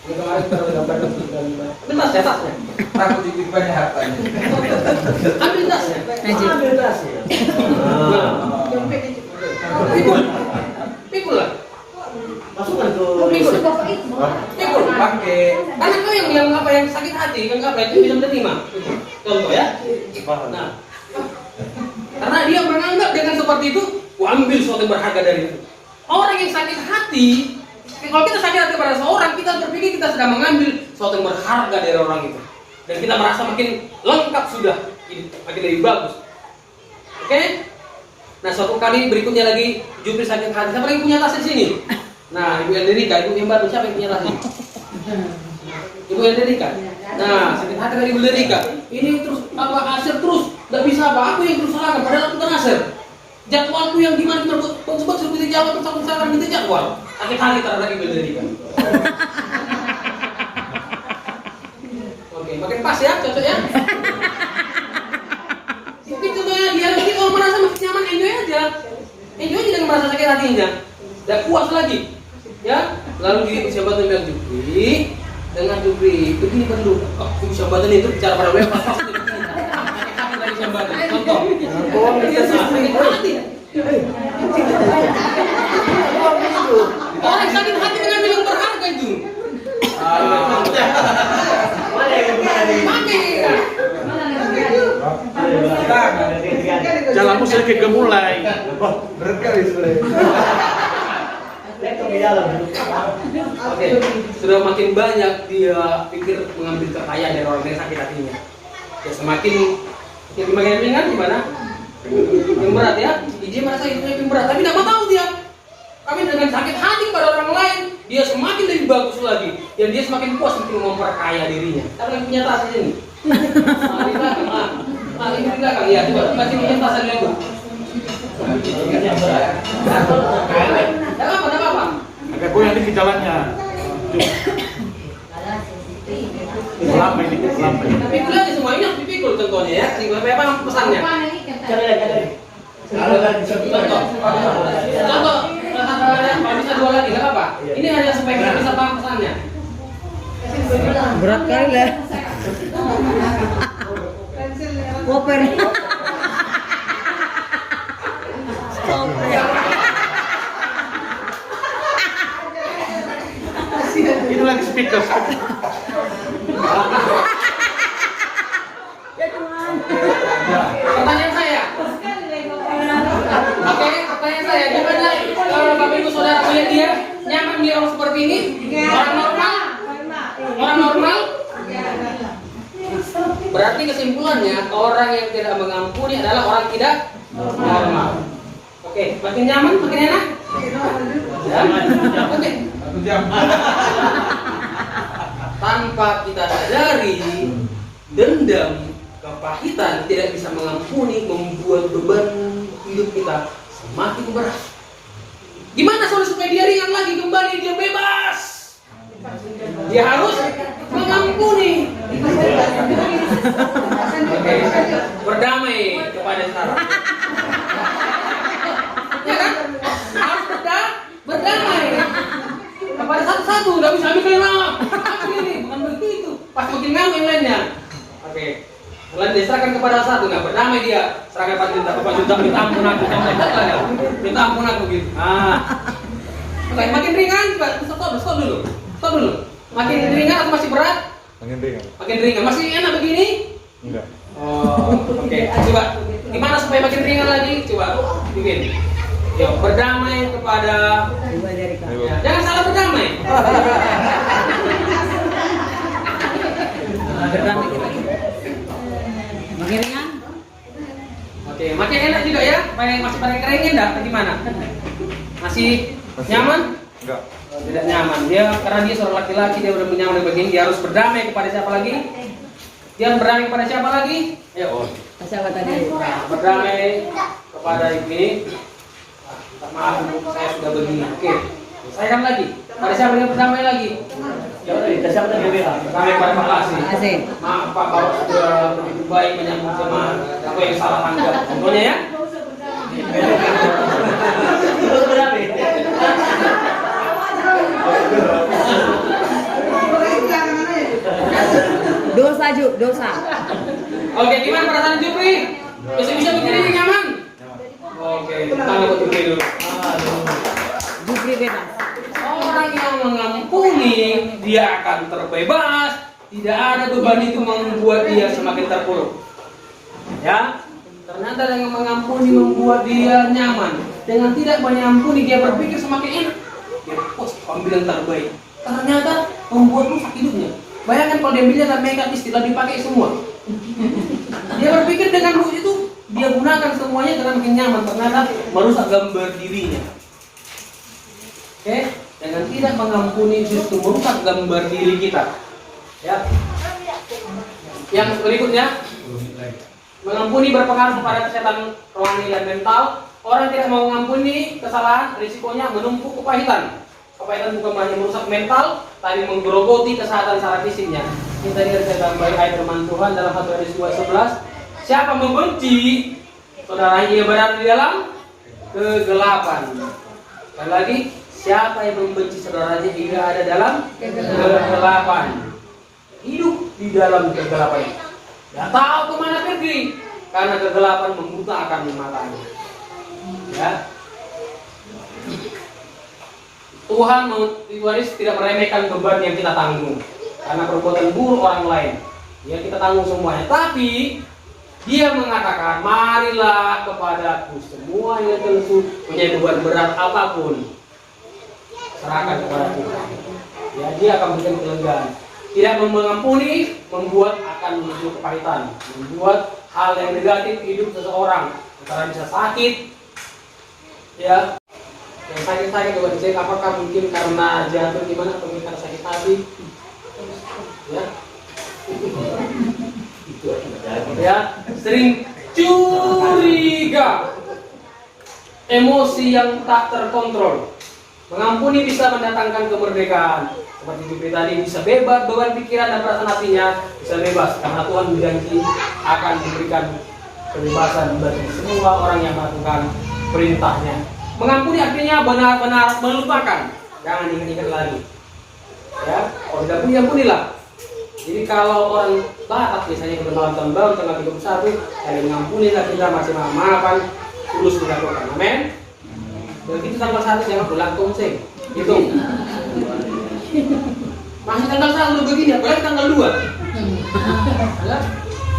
kemarin taruh gambar ambil tasnya, takut dibanyak hartanya. Ambil tasnya, ambil tasnya. Pikul lah. Masukkan tuh. Pikul pakai. Karena kau yang apa yang sakit hati, yang apa itu bisa menerima. Contoh ya. Nah, karena dia menganggap dengan seperti itu, ku ambil sesuatu yang berharga dari itu. Orang yang sakit hati, kalau kita sakit hati pada seorang, kita berpikir kita sedang mengambil sesuatu yang berharga dari orang itu, dan kita merasa makin lengkap sudah, makin lebih bagus. Oke? Nah, suatu kali berikutnya lagi Jupri sakit hati. Siapa lagi punya tas di sini? Nah, Ibu Enderika, Ibu yang baru, siapa yang punya tas ini? Ibu Enderika. Nah, sakit hati dari Ibu Enderika. Ini terus apa Asir terus nggak bisa apa? Aku yang terus salahkan, padahal aku kan Asir. Jadwalku yang gimana coba seperti jawab terus aku salahkan minta jadwal. Sakit hati terhadap Ibu Enderika. Oke, makin pas ya, cocok ya. Tapi contohnya dia nanti kalau merasa masih nyaman, enjoy aja dengan merasa sakit hatinya. Tidak puas lagi, ya. Lalu dia sahabatnya bilang Jupri, dengan Jupri begini perlu. Oh, sahabatnya itu bicara pada mereka pas jambatan. Contoh. Orang sakit hati mengambil yang berharga itu. Jalanmu sedikit gemulai. Berkali sebenarnya. Oke, sudah makin banyak dia pikir mengambil kekayaan dari orang yang sakit hatinya. Ya semakin ringan gimana? Yang berat ya, Iji merasa hidupnya yang berat, tapi tidak mau tahu dia. Kami dengan sakit hati pada orang lain, dia semakin lebih bagus lagi, dan dia semakin puas untuk memperkaya dirinya. Karena yang punya tas ini. Di belakang, ini di belakang, ya coba kasih punya tas dulu. Tidak apa-apa. Agak goyang dikit jalannya. Lampai dikit, lampai. Tapi kuliah semua ini harus dipikul contohnya ya. Apa pesannya? Contoh, kalau bisa dua lagi, nggak apa. Ini hanya supaya kita bisa paham pesannya. Berat kali lah. Koper. Stop ya. Ini lagi speaker. Ya Tuhan. Pertanyaan saya. Oke, pertanyaan saya. Gimana kalau Bapak Ibu Saudara melihat dia nyaman di orang seperti ini? Orang normal? Orang normal? Berarti kesimpulannya orang yang tidak mengampuni adalah orang tidak normal. Oke, makin nyaman, makin enak? Ya? Oke. Tanpa kita sadari, dendam, kepahitan tidak bisa mengampuni, membuat beban hidup kita semakin berat. Gimana solusi supaya dia ringan lagi, kembali dia bebas? Dia harus mengampuni. Oke, berdamai kepada Sarah. Ya kan? Harus berdamai kepada satu-satu, nggak bisa ambil kelima. Ini bukan begitu. Pas makin ngamuk yang lainnya. Oke. Selain diserahkan kepada satu, nggak berdamai dia. Serahkan Pak Junta, minta ampun aku, minta ampun aku gitu. Oke, makin ringan, stop dulu. Makin ringan atau masih berat? Makin ringan. Masih enak begini? Enggak. Oh, oke. Coba, gimana supaya makin ringan lagi? Coba bikin. Yuk, berdamai kepada. Ya, jangan salah berdamai. Berdamai kita. Makin ringan. Oke, makin enak juga ya? Masih pada keringin enggak? Atau gimana? Masih nyaman? Enggak. Tidak nyaman. Dia karena dia seorang laki-laki, dia udah nyaman begini, dia harus berdamai kepada siapa lagi? Dia berdamai kepada siapa lagi? Ayo. Siapa tadi? Berdamai kepada ini. Maaf, saya sudah begini. Oke. Saya kan lagi. Pada siapa dia berdamai lagi? Siapa tadi? Berdamai pada Pak Kasih. Maaf Pak, kalau sudah begitu baik menyambut sama aku yang salah tanggap. Contohnya ya. Terus berdamai. Dosa. Oke, gimana perasaan Jupri? Bisa begini nyaman? Oke, tangan buat Jupri dulu. Jupri bebas. Orang yang mengampuni, dia akan terbebas. Tidak ada beban itu membuat dia semakin terpuruk. Ya, ternyata dengan mengampuni membuat dia nyaman. Dengan tidak mengampuni, dia berpikir semakin enak. Dia ambil yang terbaik. Ternyata membuat rusak hidupnya. Bayangkan kalau dia ambilnya dan makeup istilah dipakai semua. Dia berpikir dengan rusak itu dia gunakan semuanya karena makin nyaman. Ternyata merusak gambar dirinya. Oke, dengan tidak mengampuni justru merusak gambar diri kita. Ya. Yang berikutnya, mengampuni berpengaruh kepada kesehatan rohani dan mental. Orang tidak mau mengampuni kesalahan, risikonya menumpuk kepahitan. Kepahitan bukan hanya merusak mental, tapi menggerogoti kesehatan secara fisiknya. Ini tadi saya tambahin ayat firman Tuhan dalam 1 Yohanes 2:11. Siapa membenci saudaranya ia berada di dalam kegelapan. Sekali lagi, siapa yang membenci saudaranya ia ada dalam kegelapan. Hidup di dalam kegelapan. Tidak tahu kemana pergi. karena kegelapan membutakan matanya. Ya. Tuhan tidak meremehkan beban yang kita tanggung karena perbuatan buruk orang lain. Ya, kita tanggung semuanya. Tapi Dia mengatakan, marilah kepadaku semua yang lesu punya beban berat apapun, serahkan kepada Tuhan. Ya, Dia akan berikan kelegaan. Tidak mengampuni membuat akan menuju kepahitan, membuat hal yang negatif hidup seseorang. Antara bisa sakit, ya, yang sakit-sakit coba dicek apakah mungkin karena jatuh gimana atau mungkin karena sakit hati, ya. Ya, sering curiga, emosi yang tak terkontrol. Mengampuni bisa mendatangkan kemerdekaan. Seperti Jupri tadi, bisa bebas beban pikiran dan perasaan hatinya, bisa bebas karena Tuhan berjanji akan memberikan kebebasan bagi semua orang yang melakukan perintahnya. Mengampuni artinya benar-benar melupakan, jangan ingat-ingat lagi. Ya, kalau tidak punya ampunilah. Jadi kalau orang Batak biasanya bermalam tahun baru tanggal 31, saya mengampuni lah kita masih maafan, tulus dilakukan. Amin. Begitu tanggal 1 jangan pulang konseng. Itu. Masih tanggal 1 begini, apalagi tanggal 2. Ya,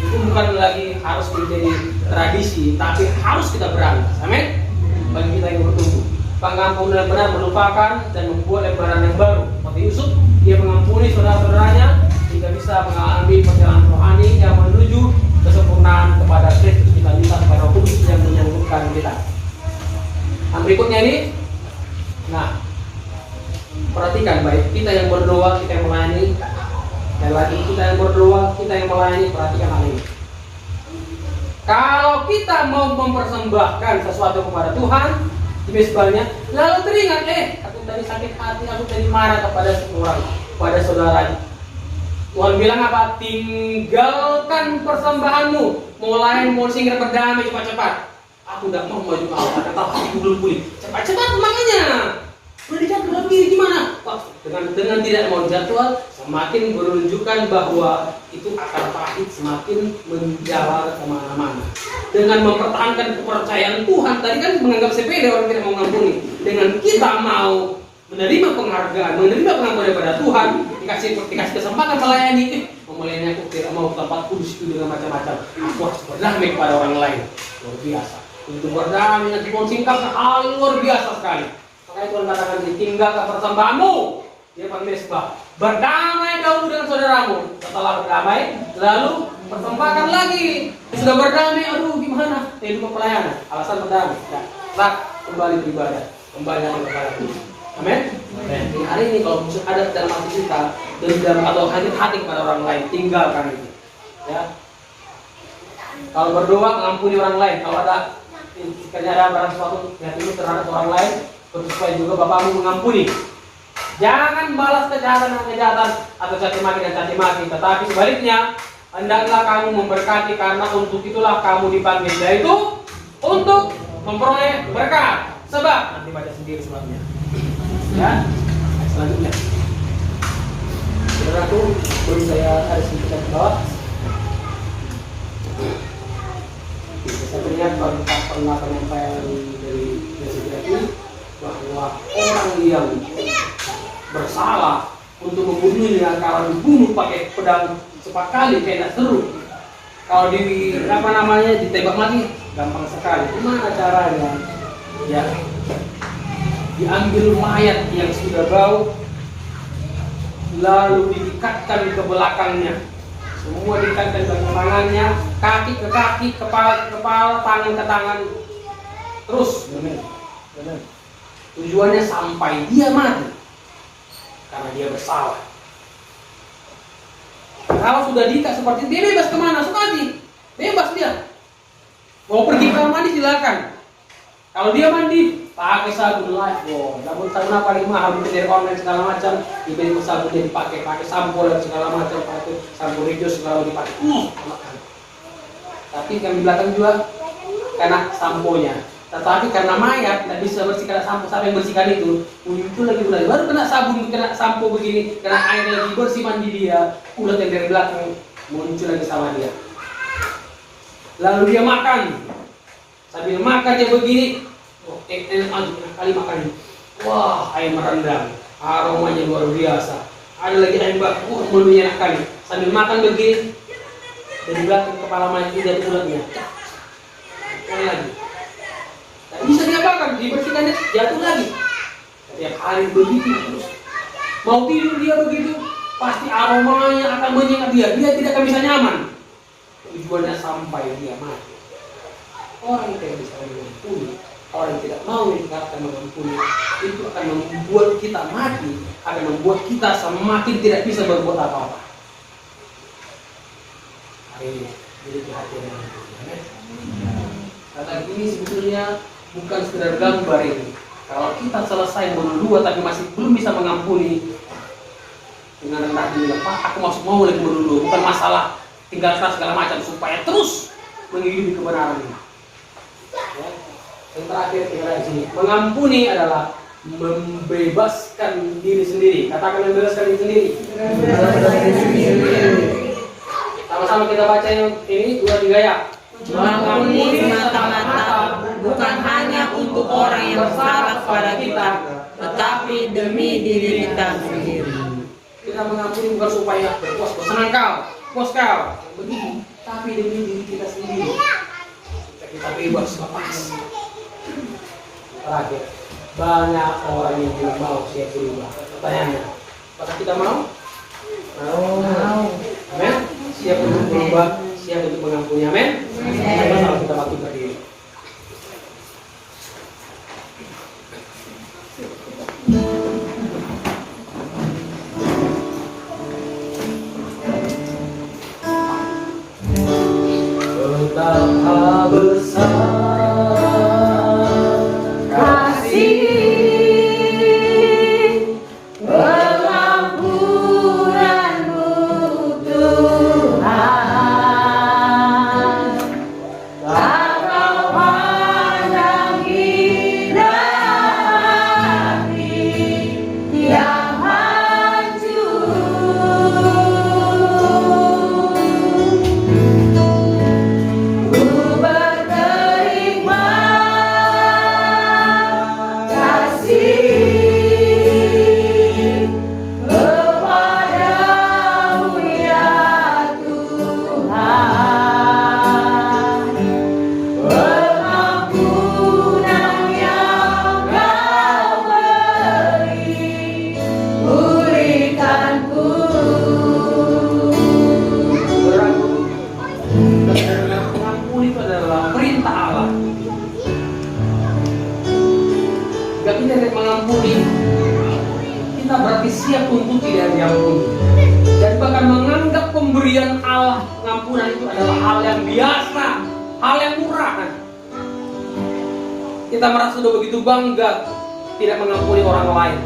itu bukan lagi harus menjadi tradisi, tapi harus kita berangkat. Amin. Bagi kita yang bertumbuh. Pengampunan benar melupakan dan membuat lembaran yang baru. Seperti Yusuf, dia mengampuni saudara-saudaranya sehingga bisa mengalami perjalanan rohani yang menuju kesempurnaan kepada Kristus. Kita minta kepada Roh Kudus yang menyembuhkan kita. Nah, berikutnya ini, nah, perhatikan baik, kita yang berdoa, kita yang melayani, dan lagi kita yang berdoa, kita yang melayani, perhatikan hal ini. Kalau kita mau mempersembahkan sesuatu kepada Tuhan, di mesbahnya, lalu teringat, aku tadi sakit hati, aku tadi marah kepada seorang, kepada saudara. Tuhan bilang apa? Tinggalkan persembahanmu, mulai mau singgah berdamai cepat-cepat. Aku tidak mau maju ke altar, kata hatiku belum pulih. Cepat-cepat makanya. Udah dijadwal lagi gimana? Wah, dengan tidak mau jadwal, semakin menunjukkan bahwa itu akan pahit, semakin menjalar kemana-mana. Dengan mempertahankan kepercayaan Tuhan, tadi kan menganggap sepele orang tidak mau mengampuni. Dengan kita mau menerima penghargaan, menerima pengampunan daripada Tuhan, dikasih kesempatan melayani, melayani aku tidak mau tempat kudus itu dengan macam-macam. Aku harus berdamai kepada orang lain. Luar biasa. Untuk berdamai dengan Tuhan singkat hal luar biasa sekali. Makanya Tuhan katakan ditinggalkan persembahanmu di depan mesbah. Berdamai dahulu dengan saudaramu. Setelah berdamai, lalu persembahkan lagi. Sudah berdamai, aduh gimana? Hidup pelayanan. Alasan berdamai. Nah, kembali beribadah, kembali kepada Tuhan. Amin. Di hari ini kalau ada dalam hati kita dendam atau hati kepada orang lain, tinggalkan itu. Ya. Kalau berdoa mengampuni orang lain. Kalau ada barang sesuatu yang itu terhadap orang lain, supaya juga Bapakmu mengampuni. Jangan balas kejahatan dengan kejahatan atau caci maki dan caci maki, tetapi sebaliknya hendaklah kamu memberkati karena untuk itulah kamu dipanggil, yaitu untuk memperoleh berkat. Sebab nanti baca sendiri sebabnya. Ya, selanjutnya. Saudaraku, boleh saya ada sedikit ke bawah. Saya melihat pernah penyampaian dari Presiden bahwa orang yang bersalah untuk membunuhnya, kalau dibunuh pakai pedang 4 kali kayak seru. Kalau ditembak mati gampang sekali. Gimana caranya? Ya, diambil mayat yang sudah bau, lalu diikatkan ke belakangnya. Semua diikatkan ke tangannya, kaki ke kaki, kepala ke kepala, tangan ke tangan, terus. Benar. Tujuannya sampai dia mati, karena dia bersalah. Kalau sudah diikat seperti itu, dia bebas kemana? Sukati, bebas dia. Mau pergi ke kamar mandi silakan. Kalau dia mandi, pakai sabun Lifebuoy. Sabun apa paling mahal dari online segala macam, dibeli sabun dia dipakai, pakai sampo dan segala macam, pakai sampo hijau segala dipakai. Tapi yang di belakang juga kena samponya. Tetapi karena mayat tidak bisa bersihkan sampo, sampai bersihkan itu muncul lagi ulat. Baru kena sabun, kena sampo begini, kena air lagi bersih mandi dia, ulat yang dari belakang muncul lagi sama dia. Lalu dia makan. Sambil makan dia begini. Kali makan ini. Wah, ayam rendang. Aromanya luar biasa. Ada lagi ayam bakar, menunya enak kali. Sambil makan begini. Dari belakang kepala mati dari ulatnya. Sekali lagi. Tak bisa dia makan, dibersihkan dia jatuh lagi. Setiap hari begitu terus. Mau tidur dia begitu, pasti aromanya akan menyengat dia. Dia tidak akan bisa nyaman. Tujuannya sampai dia mati. Orang yang tidak bisa mengampuni, orang yang tidak mau dikatakan mengampuni, itu akan membuat kita mati, akan membuat kita semakin tidak bisa berbuat apa-apa. Hari ini, jadi perhatian yang kata ini sebetulnya bukan sekedar gambar ini. Kalau kita selesai berdua tapi masih belum bisa mengampuni, dengan rendah diri, Pak, aku mau lagi berdua, bukan masalah tinggal keras segala macam supaya terus menghidupi kebenaran ini. Ya. Yang terakhir kira di sini, mengampuni adalah membebaskan diri sendiri. Katakan membebaskan diri sendiri. Sama-sama kita baca yang ini 2-3 ya. Mengampuni semata-mata bukan hanya untuk orang yang bersalah kepada kita, tetapi demi diri kita sendiri. Kita mengampuni bukan supaya berpuas, senang kau, puas kau, begitu, tapi demi diri kita sendiri. Kita bebas, lepas. Terakhir, banyak orang yang tidak mau siap berubah. Pertanyaannya, apakah kita mau? Mau. Amin. Siap untuk berubah, siap untuk mengampuni. Amin. Masalah kita waktu berdiri. Betapa besar kasih pengampunanmu Tuhan, tak kau pandang indah hati yang hancur. Mengampuni itu adalah perintah Allah. Jika kita tidak mengampuni, kita berarti siap untuk tidak diampuni. Dan bahkan menganggap pemberian Allah pengampunan itu adalah hal yang biasa, hal yang murah. Kita merasa sudah begitu bangga tidak mengampuni orang lain.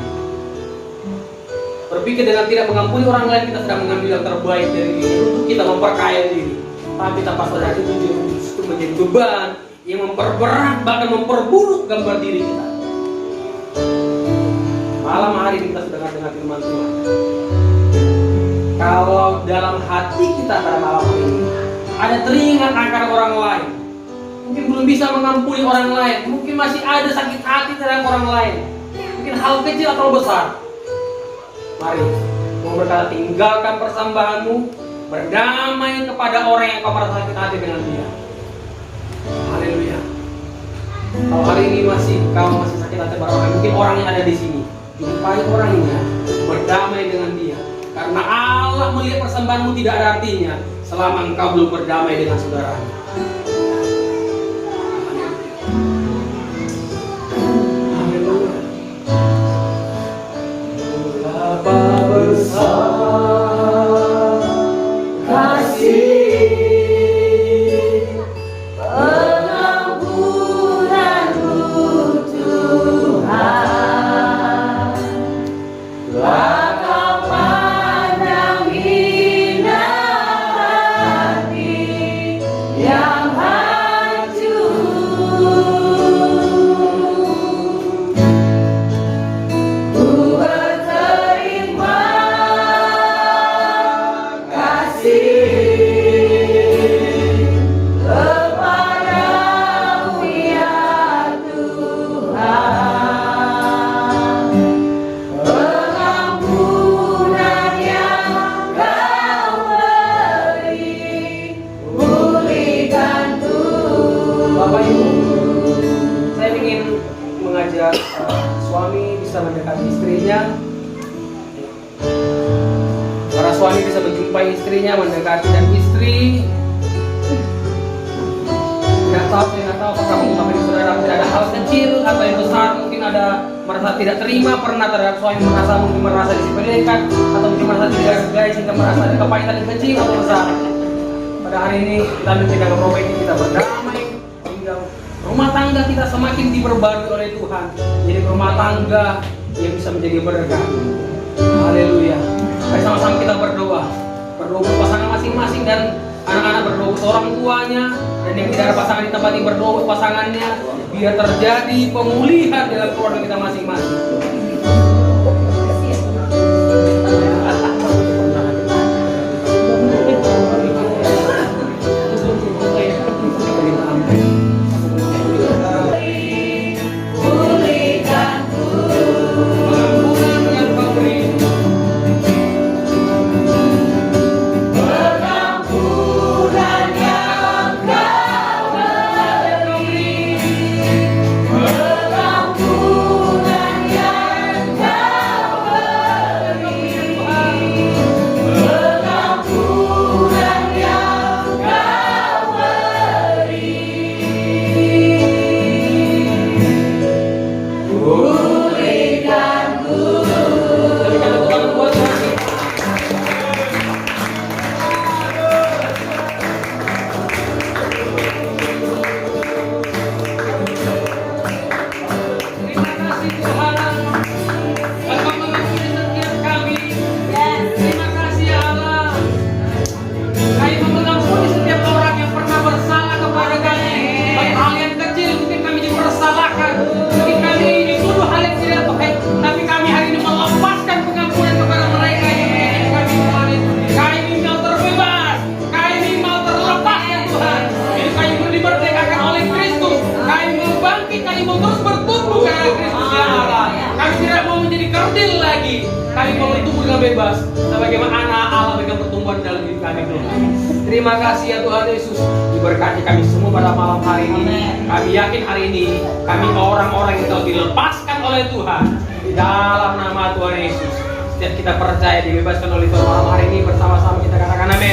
Berpikir dengan tidak mengampuni orang lain, kita sedang mengambil yang terbaik dari diri untuk kita memperkaya diri. Tapi tanpa sadar itu justru menjadi beban yang memperberat, bahkan memperburuk gambar diri kita. Malam hari ini kita sedang dengar firman Tuhan. Kalau dalam hati kita pada malam ini ada teringat akan orang lain, mungkin belum bisa mengampuni orang lain, mungkin masih ada sakit hati terhadap orang lain, mungkin hal kecil atau besar. Mari, mau berkata tinggalkan persembahanmu, berdamai kepada orang yang kau merasa sakit hati dengan dia. Haleluya. Kalau hari ini kau masih sakit hati pada orang, mungkin orang yang ada di sini, jumpai orangnya, berdamai dengan dia. Karena Allah melihat persembahanmu tidak ada artinya selama engkau belum berdamai dengan saudaranya. Haleluya. Betapa besar kasih pengampunanmu Tuhan, tak kau pandang indah hati yang bisa mendekati istrinya. Para suami bisa menjumpai istrinya, mendekati, dan istri tidak tahu apakah mengungkapkan saudara tidak ada hal kecil atau yang besar, mungkin ada merasa tidak terima pernah terhadap suami, mungkin merasa disepelekan atau mungkin merasa tidak dihargai sehingga merasa ada kepahitan yang kecil atau besar. Pada hari ini kita menjaga memperbaiki, kita berdamai hingga rumah tangga kita semakin diperbarui oleh Tuhan, jadi rumah tangga yang bisa menjadi berkah. Haleluya. Mari sama-sama kita berdoa untuk pasangan masing-masing, dan anak-anak berdoa untuk orang tuanya, dan yang tidak ada pasangan di tempat ini berdoa untuk pasangannya, biar terjadi pemulihan dalam keluarga kita masing-masing. Kami mau bertumbuh dengan bebas, sebagaimana anak Allah berikan pertumbuhan dalam diri kami, Tuhan. Terima kasih ya Tuhan Yesus, diberkati kami semua pada malam hari ini. Kami yakin hari ini kami orang-orang yang telah dilepaskan oleh Tuhan di dalam nama Tuhan Yesus. Setiap kita percaya dibebaskan oleh Tuhan malam hari ini, bersama-sama kita katakan amin.